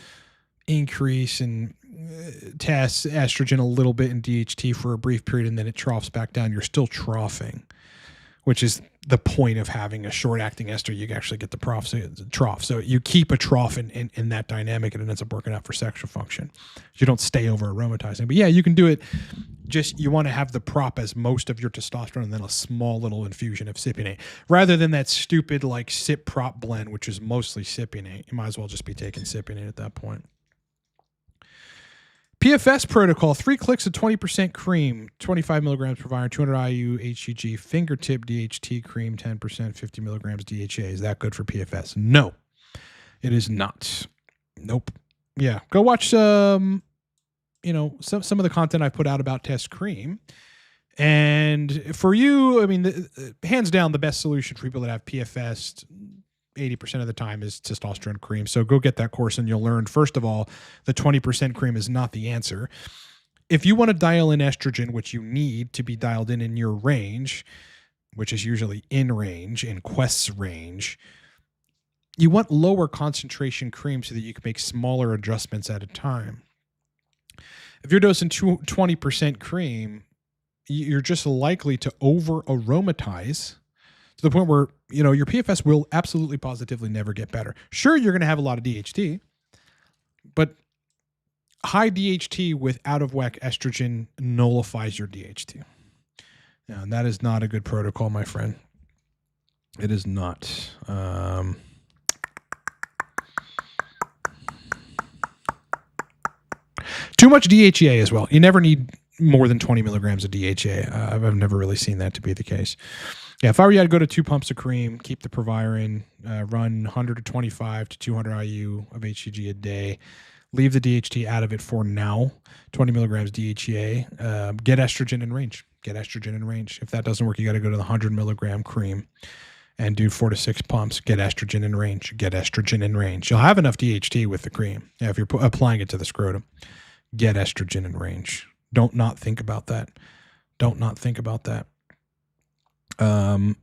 A: increase in tests, estrogen a little bit in DHT for a brief period, and then it troughs back down. You're still troughing, which is the point of having a short-acting ester. You actually get the trough. So you keep a trough in that dynamic, and it ends up working out for sexual function. You don't stay over aromatizing. But yeah, you can do it. Just you want to have the prop as most of your testosterone and then a small little infusion of cypionate. Rather than that stupid like CYP prop blend, which is mostly cypionate. You might as well just be taking cypionate at that point. PFS protocol, 3 clicks of 20% cream, 25 milligrams per iron, 200 IU HCG, fingertip DHT cream, 10%, 50 milligrams DHA. Is that good for PFS? No, it is not. Nope. Yeah. Go watch some of the content I put out about test cream. And for you, I mean, hands down, the best solution for people that have PFS 80% of the time is testosterone cream. So go get that course and you'll learn, first of all, the 20% cream is not the answer. If you want to dial in estrogen, which you need to be dialed in your range, which is usually in range, in Quest's range, you want lower concentration cream so that you can make smaller adjustments at a time. If you're dosing 20% cream, you're just likely to over aromatize to the point where, your PFS will absolutely positively never get better. Sure, you're going to have a lot of DHT, but high DHT with out of whack estrogen nullifies your DHT. Yeah, and that is not a good protocol, my friend. It is not. Too much DHEA as well. You never need more than 20 milligrams of DHEA. I've never really seen that to be the case. Yeah, if I were you, I'd go to 2 pumps of cream, keep the Proviron, run 125 to 200 IU of HCG a day. Leave the DHT out of it for now. 20 milligrams DHEA. Get estrogen in range. If that doesn't work, you got to go to the 100 milligram cream and do 4 to 6 pumps. Get estrogen in range. You'll have enough DHT with the cream. Yeah, if you're applying it to the scrotum. Get estrogen in range. Don't not think about that.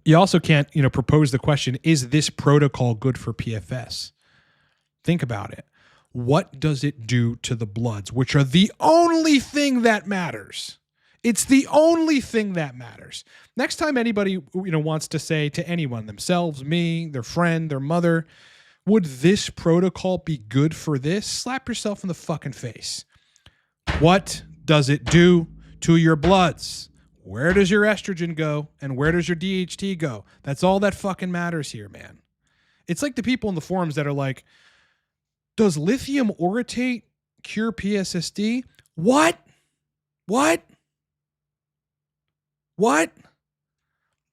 A: You also can't, propose the question, is this protocol good for PFS? Think about it. What does it do to the bloods, which are the only thing that matters? It's the only thing that matters. Next time anybody, wants to say to anyone, themselves, me, their friend, their mother, would this protocol be good for this? Slap yourself in the fucking face. What does it do to your bloods? Where does your estrogen go and where does your DHT go? That's all that fucking matters here, man. It's like the people in the forums that are like, does lithium orotate cure PSSD? What?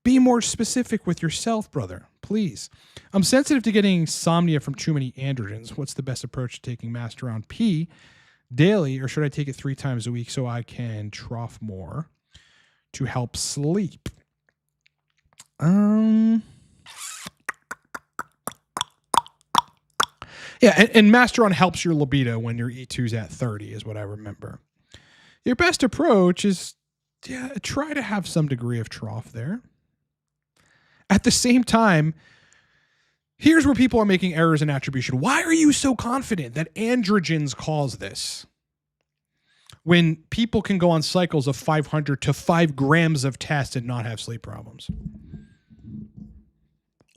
A: Be more specific with yourself, brother, please. I'm sensitive to getting insomnia from too many androgens. What's the best approach to taking Masteron P daily, or should I take it 3 times a week so I can trough more to help sleep? Yeah, and Masteron helps your libido when your E2's at 30 is what I remember. Your best approach is, try to have some degree of trough there. At the same time, here's where people are making errors in attribution. Why are you so confident that androgens cause this? When people can go on cycles of 500 to 5 grams of test and not have sleep problems.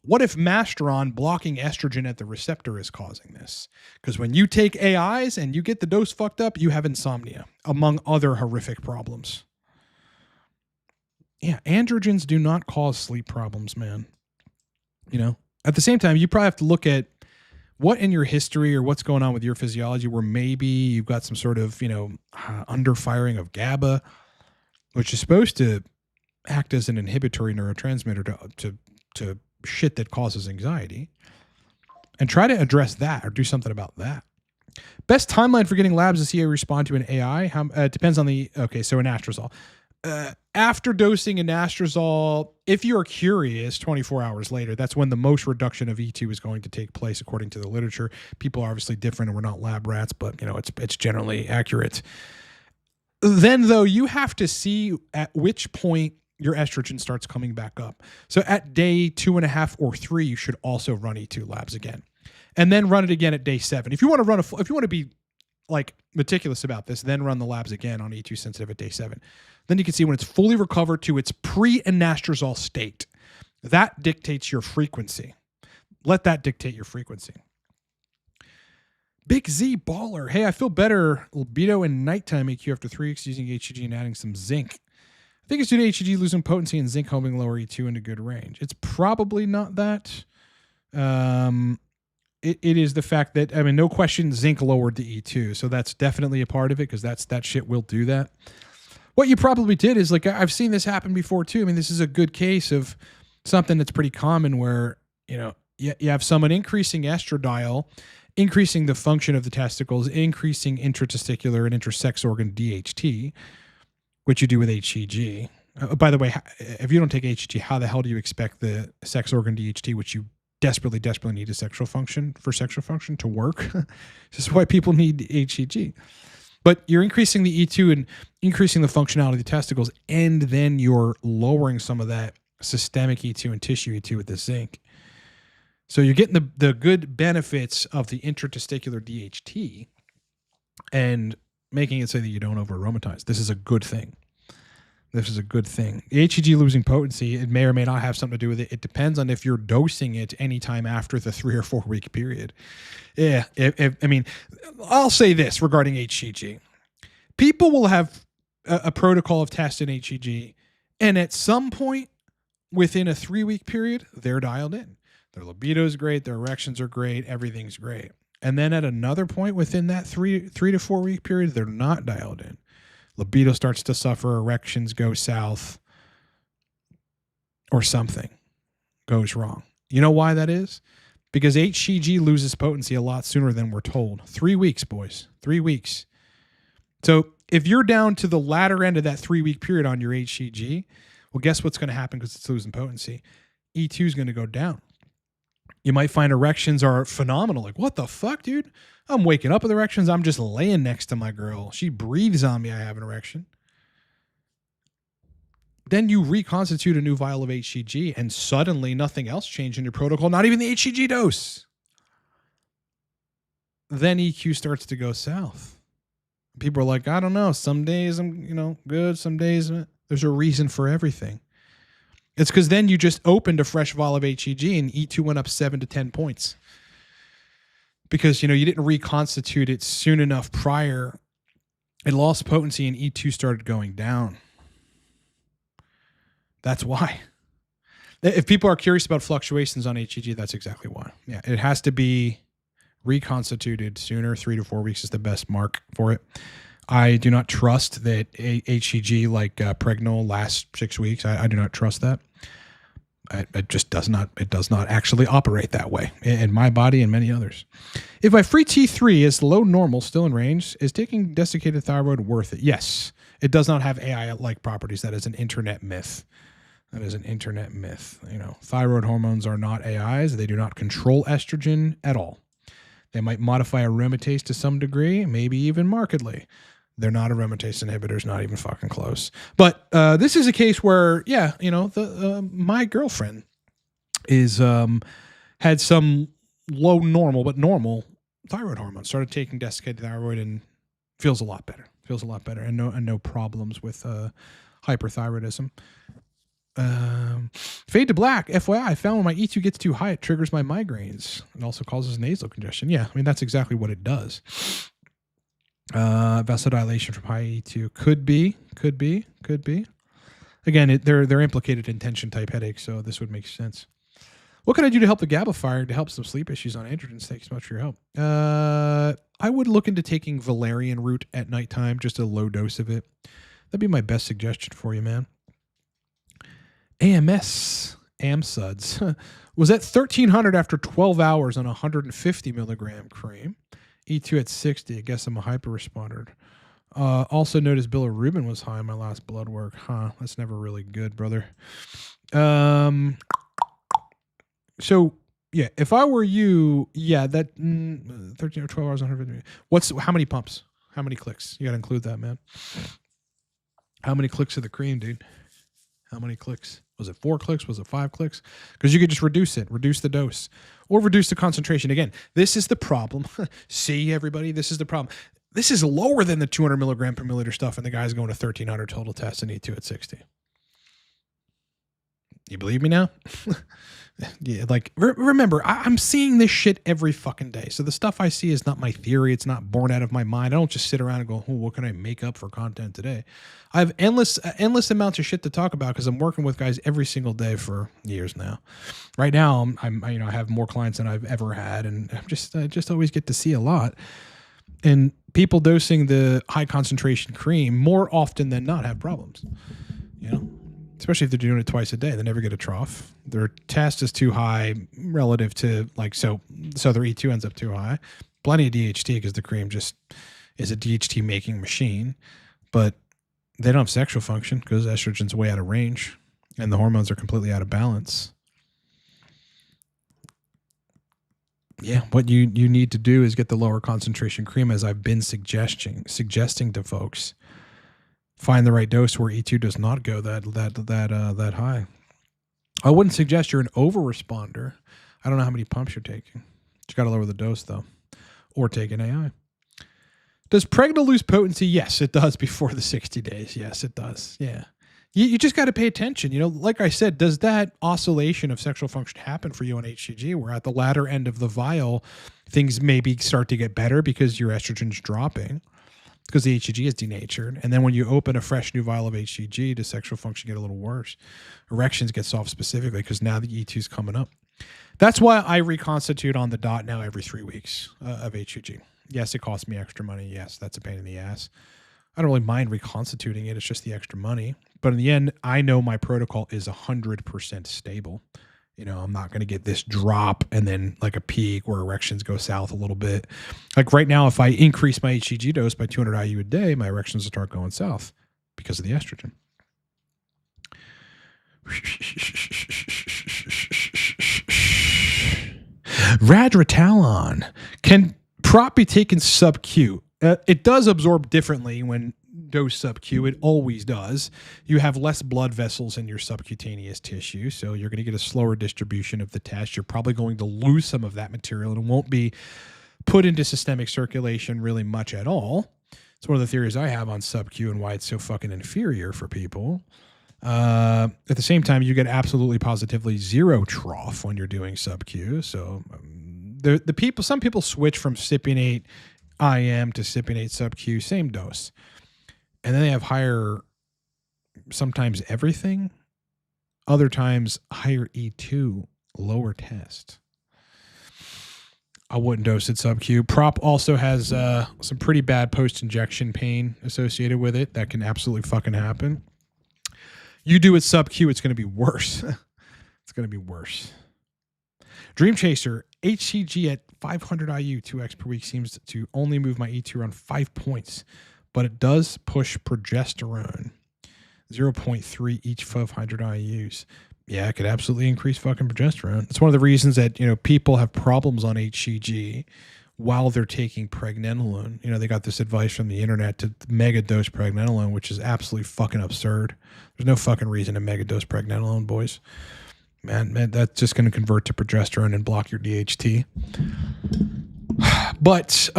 A: What if Masteron blocking estrogen at the receptor is causing this? Because when you take AIs and you get the dose fucked up, you have insomnia, among other horrific problems. Yeah, androgens do not cause sleep problems, man. At the same time, you probably have to look at what in your history or what's going on with your physiology where maybe you've got some sort of, underfiring of GABA, which is supposed to act as an inhibitory neurotransmitter to shit that causes anxiety, and try to address that or do something about that. Best timeline for getting labs to see a respond to an AI? It depends on an anastrozole. After dosing anastrozole, if you're curious, 24 hours later, that's when the most reduction of E2 is going to take place, according to the literature. People are obviously different, and we're not lab rats, but it's generally accurate. Then, though, you have to see at which point your estrogen starts coming back up. So at day 2.5 or 3, you should also run E2 labs again, and then run it again at day 7. If you want to be like meticulous about this, then run the labs again on E2 sensitive at day 7. Then you can see when it's fully recovered to its pre-anastrozole state. That dictates your frequency. Let that dictate your frequency. Big Z Baller. Hey, I feel better libido and nighttime AQ after 3 weeks using HCG and adding some zinc. I think it's due to HCG losing potency and zinc helping lower E2 into good range. It's probably not that. It is the fact that, no question, zinc lowered the E2. So that's definitely a part of it, because that shit will do that. What you probably did is, like, I've seen this happen before too. This is a good case of something that's pretty common where, you have someone increasing estradiol, increasing the function of the testicles, increasing intratesticular and intersex organ DHT, which you do with HCG. By the way, if you don't take HCG, how the hell do you expect the sex organ DHT, which you desperately need a sexual function to work? This is why people need HCG. But you're increasing the E2 and increasing the functionality of the testicles, and then you're lowering some of that systemic E2 and tissue E2 with the zinc. So you're getting the good benefits of the intratesticular DHT, and making it say that you don't over aromatize. This is a good thing. This is a good thing. The HCG losing potency, it may or may not have something to do with it. It depends on if you're dosing it anytime after the 3 or 4 week period. Yeah, I mean, I'll say this regarding HCG. People will have a protocol of testing HCG, and at some point within a 3 week period, they're dialed in. Their libido is great, their erections are great, everything's great. And then at another point within that 3 to 4 week period, they're not dialed in. Libido starts to suffer, erections go south, or something goes wrong. You know why that is? Because HCG loses potency a lot sooner than we're told. 3 weeks, boys. 3 weeks. So if you're down to the latter end of that 3 week period on your HCG, well, guess what's going to happen because it's losing potency? E2 is going to go down. You might find erections are phenomenal. Like, what the fuck, dude? I'm waking up with erections. I'm just laying next to my girl. She breathes on me. I have an erection. Then you reconstitute a new vial of HCG and suddenly nothing else changed in your protocol, not even the HCG dose. Then EQ starts to go south. People are like, I don't know. Some days I'm, good. Some days there's a reason for everything. It's because then you just opened a fresh vial of HCG and E2 went up 7 to 10 points. Because, you didn't reconstitute it soon enough prior. It lost potency and E2 started going down. That's why. If people are curious about fluctuations on HCG, that's exactly why. Yeah, it has to be reconstituted sooner. 3 to 4 weeks is the best mark for it. I do not trust that HCG like Pregnol lasts 6 weeks. I do not trust that. It just does not. It does not actually operate that way in my body and many others. If my free T3 is low normal, still in range, is taking desiccated thyroid worth it? Yes. It does not have AI-like properties. That is an internet myth. That is an internet myth. Thyroid hormones are not AIs. They do not control estrogen at all. They might modify aromatase to some degree, maybe even markedly. They're not aromatase inhibitors, not even fucking close. But this is a case where, my girlfriend is had some low normal, but normal thyroid hormones. Started taking desiccated thyroid and feels a lot better. And no problems with hyperthyroidism. Fade to black. FYI, I found when my E2 gets too high, it triggers my migraines. It also causes nasal congestion. Yeah, that's exactly what it does. Vasodilation from high E2 could be. Again, they're implicated in tension type headaches, so this would make sense. What can I do to help the GABA firing to help some sleep issues on androgens? Thanks so much for your help. I would look into taking valerian root at nighttime, just a low dose of it. That'd be my best suggestion for you, man. AMSUDS was at 1,300 after 12 hours on 150 milligram cream. E2 at 60. I guess I'm a hyper-responder. Also noticed bilirubin was high in my last blood work. That's never really good, brother. So, yeah, if I were you, that 13 or 12 hours, 150. How many pumps? How many clicks? You got to include that, man. How many clicks of the cream, dude? How many clicks? Was it 4 clicks? Was it 5 clicks? Because you could just reduce the dose, or reduce the concentration. Again, this is the problem. See, everybody, this is the problem. This is lower than the 200 milligram per milliliter stuff, and the guy's going to 1,300 total tests and E2 at 60. You believe me now? Yeah, remember, I'm seeing this shit every fucking day. So the stuff I see is not my theory. It's not born out of my mind. I don't just sit around and go, what can I make up for content today? I have endless amounts of shit to talk about because I'm working with guys every single day for years now. Right now, I have more clients than I've ever had, and I just always get to see a lot. And people dosing the high concentration cream more often than not have problems. Especially if they're doing it twice a day, they never get a trough. Their test is too high relative to so their E2 ends up too high. Plenty of DHT because the cream just is a DHT making machine, but they don't have sexual function because estrogen's way out of range and the hormones are completely out of balance. Yeah, what you need to do is get the lower concentration cream, as I've been suggesting to folks. Find the right dose where E2 does not go that high. I wouldn't suggest you're an over responder. I don't know how many pumps you're taking. You got to lower the dose though, or take an AI. Does Pregna lose potency? Yes, it does before the 60 days. Yes, it does. Yeah. You just got to pay attention. Like I said, does that oscillation of sexual function happen for you on HCG, where at the latter end of the vial, things maybe start to get better because your estrogen's dropping, because the HCG is denatured. And then when you open a fresh new vial of HCG, does sexual function get a little worse? Erections get soft specifically because now the E2 is coming up. That's why I reconstitute on the dot now every 3 weeks of HCG. Yes, it costs me extra money. Yes, that's a pain in the ass. I don't really mind reconstituting it. It's just the extra money. But in the end, I know my protocol is 100% stable. I'm not going to get this drop and then like a peak where erections go south a little bit. Like right now, if I increase my HCG dose by 200 IU a day, my erections will start going south because of the estrogen. Radratalon. Can prop be taken sub-Q? It does absorb differently when dose sub-Q. It always does. You have less blood vessels in your subcutaneous tissue, so you're going to get a slower distribution of the test. You're probably going to lose some of that material, and it won't be put into systemic circulation really much at all. It's one of the theories I have on sub-Q and why it's so fucking inferior for people. At the same time, you get absolutely positively zero trough when you're doing sub-Q. So some people switch from Cypionate IM to Cypionate sub-Q, same dose. And then they have higher, sometimes everything, other times higher E2, lower test. I wouldn't dose it sub-Q. Prop also has some pretty bad post-injection pain associated with it. That can absolutely fucking happen. You do it sub-Q, it's going to be worse. It's going to be worse. Dream Chaser, HCG at 500 IU 2x per week seems to only move my E2 around 5 points, but it does push progesterone 0.3 each 500 IUs. Yeah, it could absolutely increase fucking progesterone. It's one of the reasons that, people have problems on HCG while they're taking pregnenolone. They got this advice from the internet to mega dose pregnenolone, which is absolutely fucking absurd. There's no fucking reason to mega dose pregnenolone, boys. Man, that's just going to convert to progesterone and block your DHT. But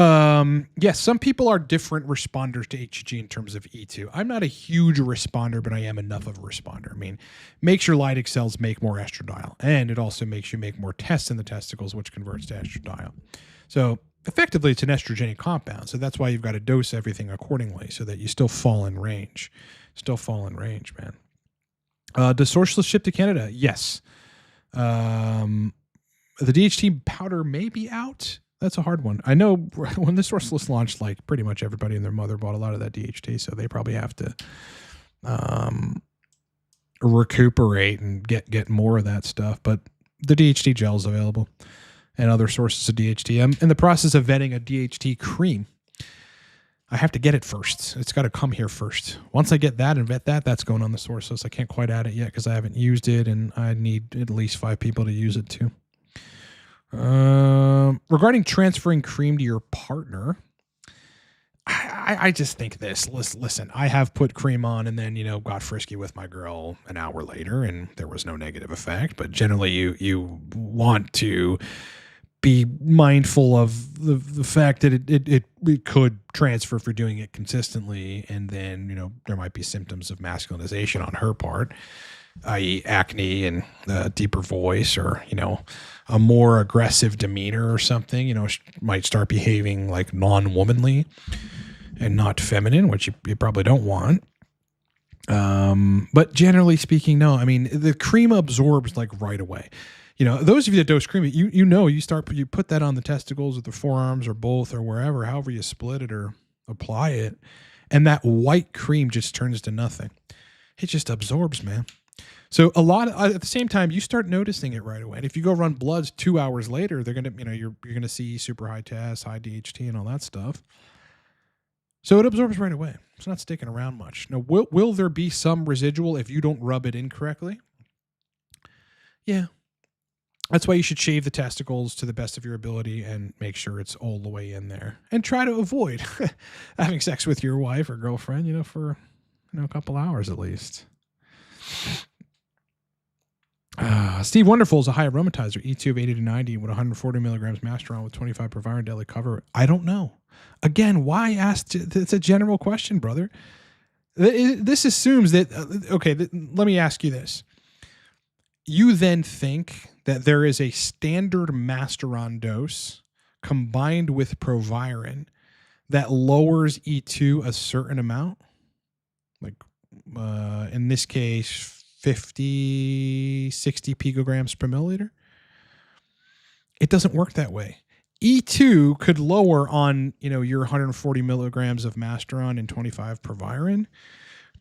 A: yes, some people are different responders to HCG in terms of E2. I'm not a huge responder, but I am enough of a responder. I mean, makes your Leydig cells make more estradiol, and it also makes you make more tests in the testicles, which converts to estradiol. So effectively, it's an estrogenic compound. So that's why you've got to dose everything accordingly so that you still fall in range. Still fall in range, man. Does Sourceless ship to Canada? Yes. The DHT powder may be out. That's a hard one. I know when the Sourceless launched, like pretty much everybody and their mother bought a lot of that DHT, so they probably have to recuperate and get more of that stuff. But the DHT gel is available and other sources of DHT. I'm in the process of vetting a DHT cream. I have to get it first. It's got to come here first. Once I get that and vet that, that's going on the Sourceless. I can't quite add it yet because I haven't used it, and I need at least 5 people to use it too. Regarding transferring cream to your partner, I just think this. Listen, I have put cream on and then, got frisky with my girl an hour later and there was no negative effect. But generally you want to be mindful of the fact that it could transfer if you're doing it consistently. And then, there might be symptoms of masculinization on her part, i.e. acne and a deeper voice or, a more aggressive demeanor or something, she might start behaving like non-womanly and not feminine, which you probably don't want. But generally speaking, no. I mean, the cream absorbs like right away. Those of you that dose cream, you put that on the testicles or the forearms or both or wherever, however you split it or apply it, and that white cream just turns to nothing. It just absorbs, man. So at the same time, you start noticing it right away. And if you go run bloods 2 hours later, they're gonna, you're gonna see super high tests, high DHT, and all that stuff. So it absorbs right away. It's not sticking around much. Now, will there be some residual if you don't rub it in correctly? Yeah. That's why you should shave the testicles to the best of your ability and make sure it's all the way in there. And try to avoid having sex with your wife or girlfriend, for a couple hours at least. Steve Wonderful is a high aromatizer, E2 of 80 to 90 with 140 milligrams masteron with 25 per viron daily cover. I don't know. Again, why ask? It's a general question, brother. This assumes that, let me ask you this. You then think that there is a standard masteron dose combined with proviron that lowers E2 a certain amount? Like, in this case, 50, 60 picograms per milliliter. It doesn't work that way. E2 could lower on, your 140 milligrams of masteron and 25 proviron,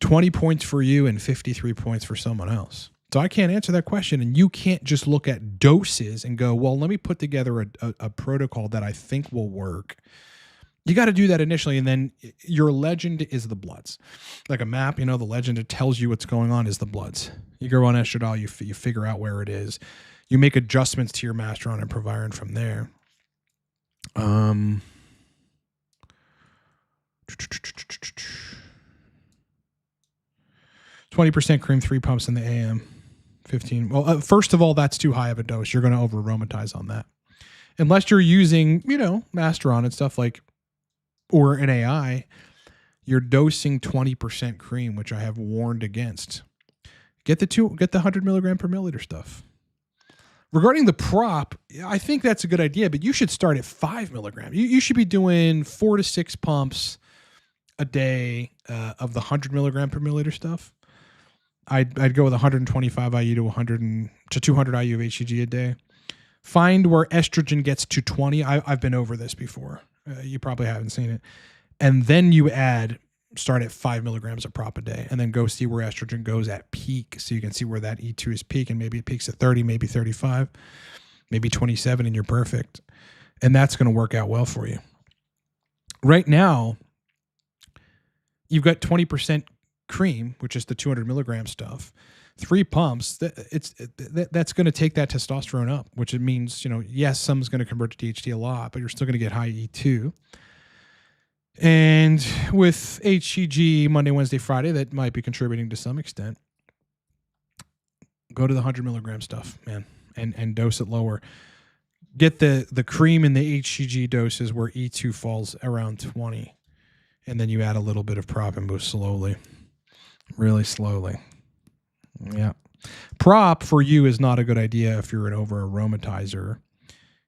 A: 20 points for you and 53 points for someone else. So I can't answer that question, and you can't just look at doses and go, well, let me put together a protocol that I think will work. You got to do that initially, and then your legend is the bloods. Like a map, the legend that tells you what's going on is the bloods. You go on Estradiol, you figure out where it is. You make adjustments to your masteron and proviron from there. 20% cream, 3 pumps in the AM. 15. Well, first of all, that's too high of a dose. You're going to over aromatize on that. Unless you're using, masteron and stuff like, or an AI, you're dosing 20% cream, which I have warned against. Get the 100 milligram per milliliter stuff. Regarding the prop, I think that's a good idea, but you should start at 5 milligrams. You should be doing 4 to 6 pumps a day of the 100 milligram per milliliter stuff. I'd go with 125 IU to 200 IU of HCG a day. Find where estrogen gets to 20. I've been over this before. You probably haven't seen it. And then you start at 5 milligrams of prop a day, and then go see where estrogen goes at peak, so you can see where that E2 is peaking. Maybe it peaks at 30, maybe 35, maybe 27, and you're perfect. And that's going to work out well for you. Right now, you've got 20% cream, which is the 200 milligram stuff. 3 pumps, that's going to take that testosterone up, which it means, yes, some's going to convert to DHT a lot, but you're still going to get high E2. And with HCG Monday, Wednesday, Friday, that might be contributing to some extent. Go to the 100 milligram stuff, man, and dose it lower. Get the cream in the HCG doses where E2 falls around 20. And then you add a little bit of prop and move slowly. Really slowly. Yeah. Prop for you is not a good idea if you're an over aromatizer,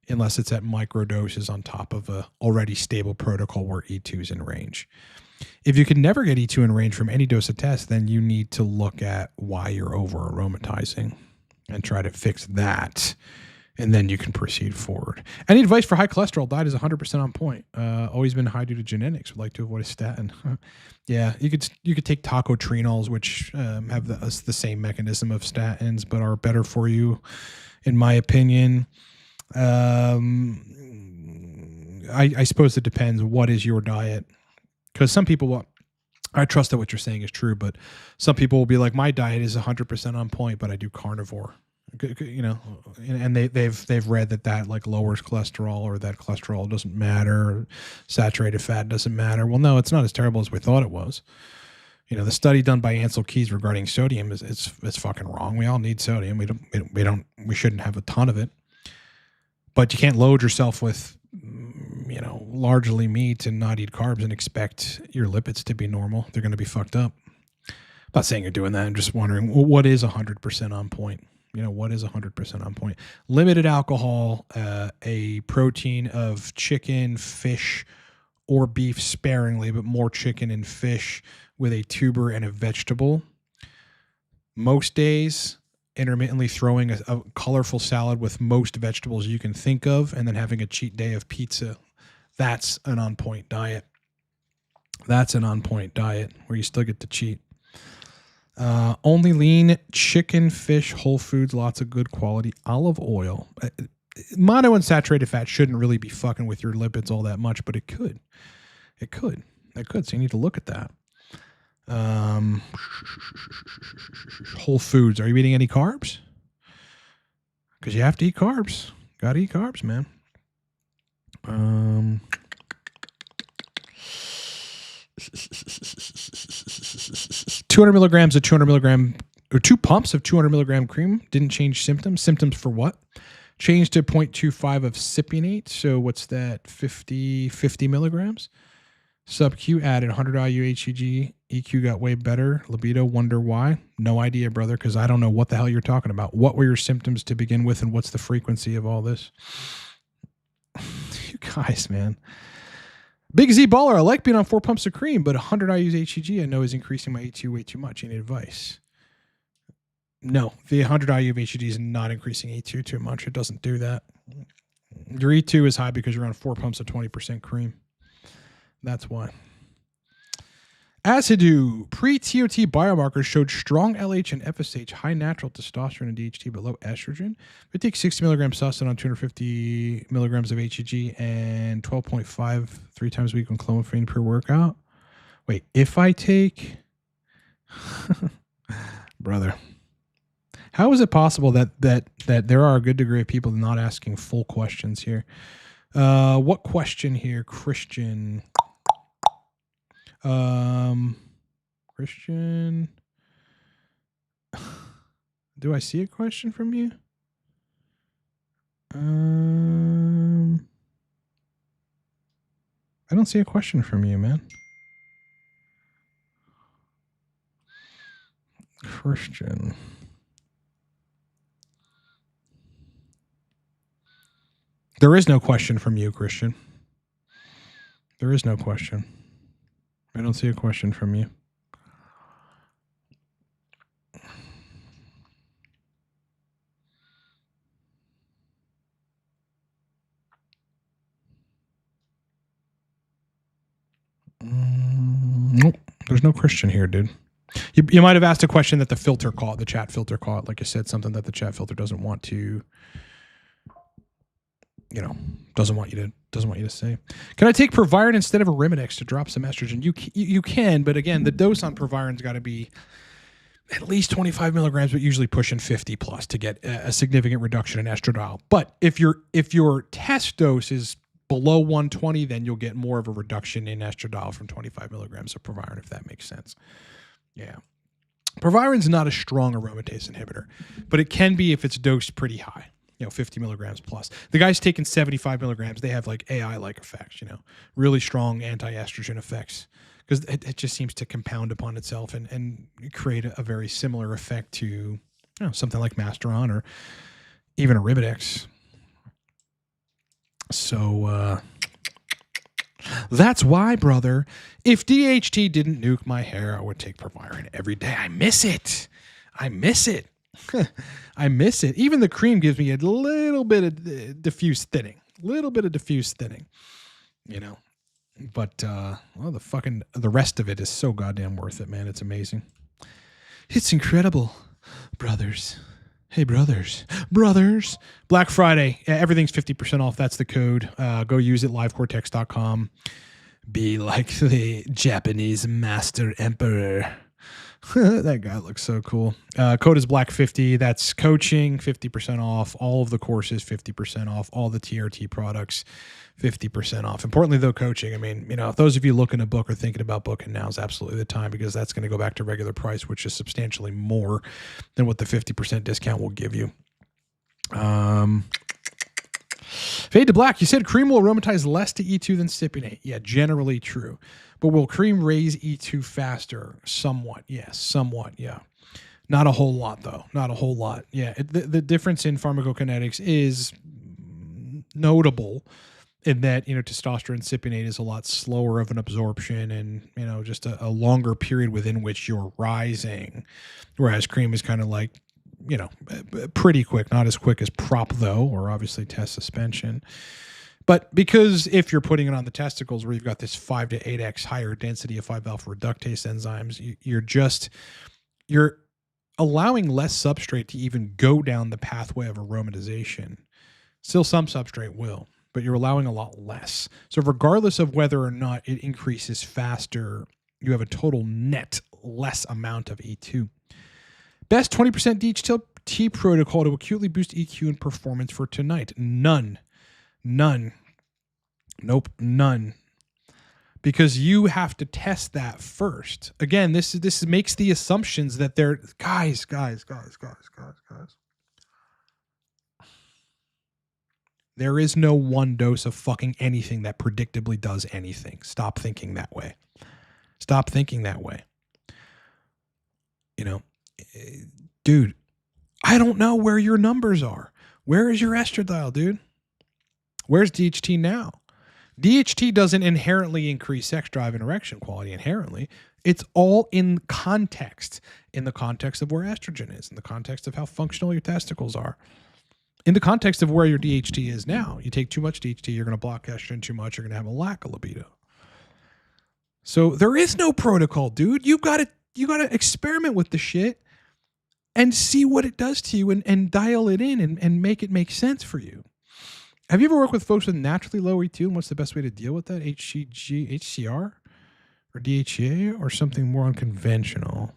A: unless it's at micro doses on top of a already stable protocol where E2 is in range. If you can never get E2 in range from any dose of test, then you need to look at why you're over aromatizing and try to fix that. And then you can proceed forward. Any advice for high cholesterol diet is 100% on point. Always been high due to genetics. Would like to avoid a statin. Yeah, you could take tacotrenols, which have the same mechanism of statins, but are better for you, in my opinion. I suppose it depends. What is your diet? Because some people I trust that what you're saying is true, but some people will be like, my diet is 100% on point, but I do carnivore. And they've read that like lowers cholesterol, or that cholesterol doesn't matter, or saturated fat doesn't matter. Well, no, it's not as terrible as we thought it was. The study done by Ansel Keys regarding sodium it's fucking wrong. We all need sodium. We shouldn't have a ton of it, but you can't load yourself with largely meat and not eat carbs and expect your lipids to be normal. They're going to be fucked up. I'm not saying you're doing that. I'm just wondering, what is 100% on point? What is 100% on point? Limited alcohol, a protein of chicken, fish, or beef sparingly, but more chicken and fish with a tuber and a vegetable. Most days, intermittently throwing a colorful salad with most vegetables you can think of, and then having a cheat day of pizza. That's an on-point diet. That's an on-point diet where you still get to cheat. Only lean chicken, fish, whole foods, lots of good quality olive oil. Monounsaturated fat shouldn't really be fucking with your lipids all that much, but it could. It could. So you need to look at that. Whole foods. Are you eating any carbs? Because you have to eat carbs. Got to eat carbs, man. 200 milligrams of 200 milligram or 2 pumps of 200 milligram cream didn't change symptoms. Symptoms for what? Changed to 0.25 of cypionate. So what's that? 50 milligrams. Sub-Q added 100 IU HCG. EQ got way better. Libido, wonder why? No idea, brother, because I don't know what the hell you're talking about. What were your symptoms to begin with, and what's the frequency of all this? You guys, man. Big Z Baller, I like being on 4 pumps of cream, but 100 IU's HCG I know is increasing my A2 way too much. Any advice? No, the 100 IU of HCG is not increasing A2 too much. It doesn't do that. Your E2 is high because you're on 4 pumps of 20% cream. That's why. Acidu, pre-TRT biomarkers showed strong LH and FSH, high natural testosterone and DHT, but low estrogen. If I take 60 milligrams Susten on 250 milligrams of HCG and 12.5 3 times a week on clomiphene per workout. Wait, if I take... Brother. How is it possible that there are a good degree of people not asking full questions here? What question here, Christian? Christian, do I see a question from you? I don't see a question from you, man. Christian. There is no question from you, Christian. There is no question. I don't see a question from you. Nope. There's no Christian here, dude. You might have asked a question that the filter caught, the chat filter caught. Like I said, something that the chat filter doesn't want to, doesn't want you to say. Can I take Proviron instead of Arimidex to drop some estrogen? You can, but again, the dose on Proviron's got to be at least 25 milligrams, but usually pushing 50 plus to get a significant reduction in estradiol. But if your test dose is below 120, then you'll get more of a reduction in estradiol from 25 milligrams of Proviron, if that makes sense. Yeah. Proviron's not a strong aromatase inhibitor, but it can be if it's dosed pretty high. 50 milligrams plus. The guy's taking 75 milligrams. They have like AI-like effects, really strong anti-estrogen effects, because it just seems to compound upon itself and create a very similar effect to something like Masteron or even Arimidex. So that's why, brother, if DHT didn't nuke my hair, I would take Proviron every day. I miss it. I miss it. Even the cream gives me a little bit of diffuse thinning. But the rest of it is so goddamn worth it, man. It's amazing. It's incredible, brothers. Hey, brothers. Black Friday. Everything's 50% off. That's the code. Go use it, livecortex.com. Be like the Japanese master emperor. That guy looks so cool. Code is Black50. That's coaching, 50% off. All of the courses, 50% off. All the TRT products, 50% off. Importantly, though, coaching. I mean, if those of you looking to book or thinking about booking, now is absolutely the time, because that's going to go back to regular price, which is substantially more than what the 50% discount will give you. Fade to Black. You said cream will aromatize less to E2 than cypionate. Yeah, generally true. But will cream raise E2 faster? Somewhat, yes. Somewhat, yeah. Not a whole lot, though. Not a whole lot. Yeah, the difference in pharmacokinetics is notable in that, testosterone cypionate is a lot slower of an absorption and, just a longer period within which you're rising. Whereas cream is kind of like, pretty quick. Not as quick as prop, though, or obviously test suspension. But because if you're putting it on the testicles where you've got this 5 to 8x higher density of 5-alpha reductase enzymes, you're allowing less substrate to even go down the pathway of aromatization. Still some substrate will, but you're allowing a lot less. So regardless of whether or not it increases faster, you have a total net less amount of E2. Best 20% DHT protocol to acutely boost EQ and performance for tonight. None. Nope, none. because you have to test that first. Again, this makes the assumptions that they're guys. There is no one dose of fucking anything that predictably does anything. Stop thinking that way. Stop thinking that way. You know, dude, I don't know where your numbers are. Where is your estradiol, dude? Where's DHT now? DHT doesn't inherently increase sex drive and erection quality inherently. It's all in context, in the context of where estrogen is, in the context of how functional your testicles are, in the context of where your DHT is now. You take too much DHT, you're going to block estrogen too much, you're going to have a lack of libido. So there is no protocol, dude. You got to experiment with the shit and see what it does to you and dial it in and make it make sense for you. Have you ever worked with folks with naturally low E2, and what's the best way to deal with that? HCR or DHEA or something more unconventional?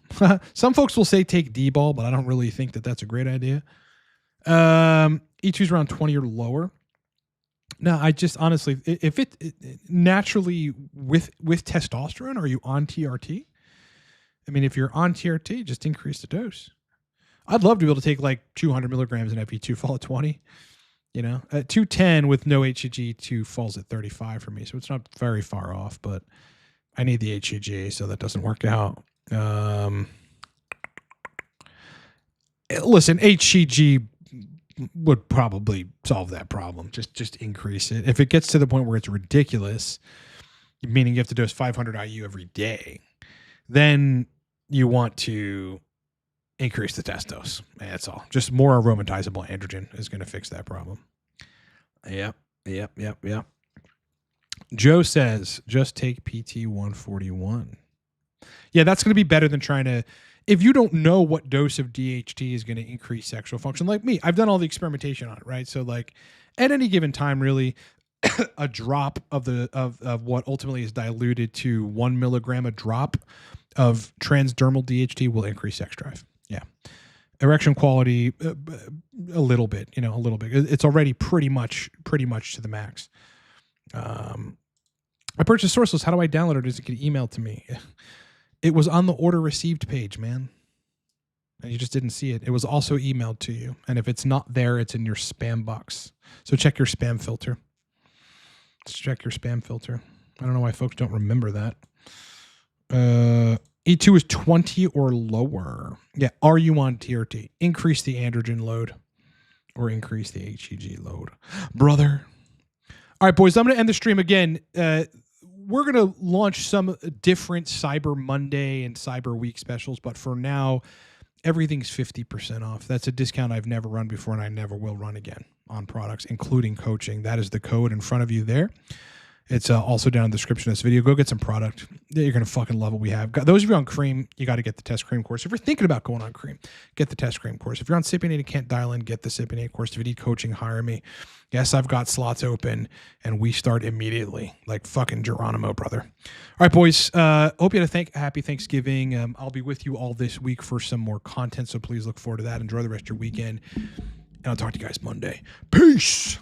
A: Some folks will say take D-ball, but I don't really think that that's a great idea. E2 is around 20 or lower. No, I just honestly, if it naturally with testosterone, are you on TRT? I mean, if you're on TRT, just increase the dose. I'd love to be able to take like 200 milligrams in FE2, fall at 20. You know, at 210 with no HCG, 2 falls at 35 for me. So it's not very far off, but I need the HCG, so that doesn't work out. Listen, HCG would probably solve that problem. Just increase it. If it gets to the point where it's ridiculous, meaning you have to dose 500 IU every day, then you want to increase the testos. That's all. Just more aromatizable androgen is going to fix that problem. Yep. Joe says, just take PT 141. Yeah, that's going to be better than trying to, if you don't know what dose of DHT is going to increase sexual function, like me, I've done all the experimentation on it, right? So like at any given time, really, a drop of what ultimately is diluted to 1 milligram, a drop of transdermal DHT will increase sex drive. Yeah. Erection quality, a little bit. It's already pretty much to the max. I purchased Sourceless. How do I download it? Does it get emailed to me? It was on the order received page, man. And you just didn't see it. It was also emailed to you. And if it's not there, it's in your spam box. So check your spam filter. Let's check your spam filter. I don't know why folks don't remember that. E2 is 20 or lower. Yeah. Are you on TRT? Increase the androgen load or increase the HCG load. Brother. All right, boys, I'm going to end the stream again. We're going to launch some different Cyber Monday and Cyber Week specials, but for now, everything's 50% off. That's a discount I've never run before, and I never will run again on products, including coaching. That is the code in front of you there. It's also down in the description of this video. Go get some product. You're going to fucking love what we have. Those of you on cream, you got to get the Test Cream course. If you're thinking about going on cream, get the Test Cream course. If you're on Cypionate and can't dial in, get the Cypionate course. If you need coaching, hire me. Yes, I've got slots open, and we start immediately, like fucking Geronimo, brother. All right, boys. Hope you had a happy Thanksgiving. I'll be with you all this week for some more content, so please look forward to that. Enjoy the rest of your weekend, and I'll talk to you guys Monday. Peace.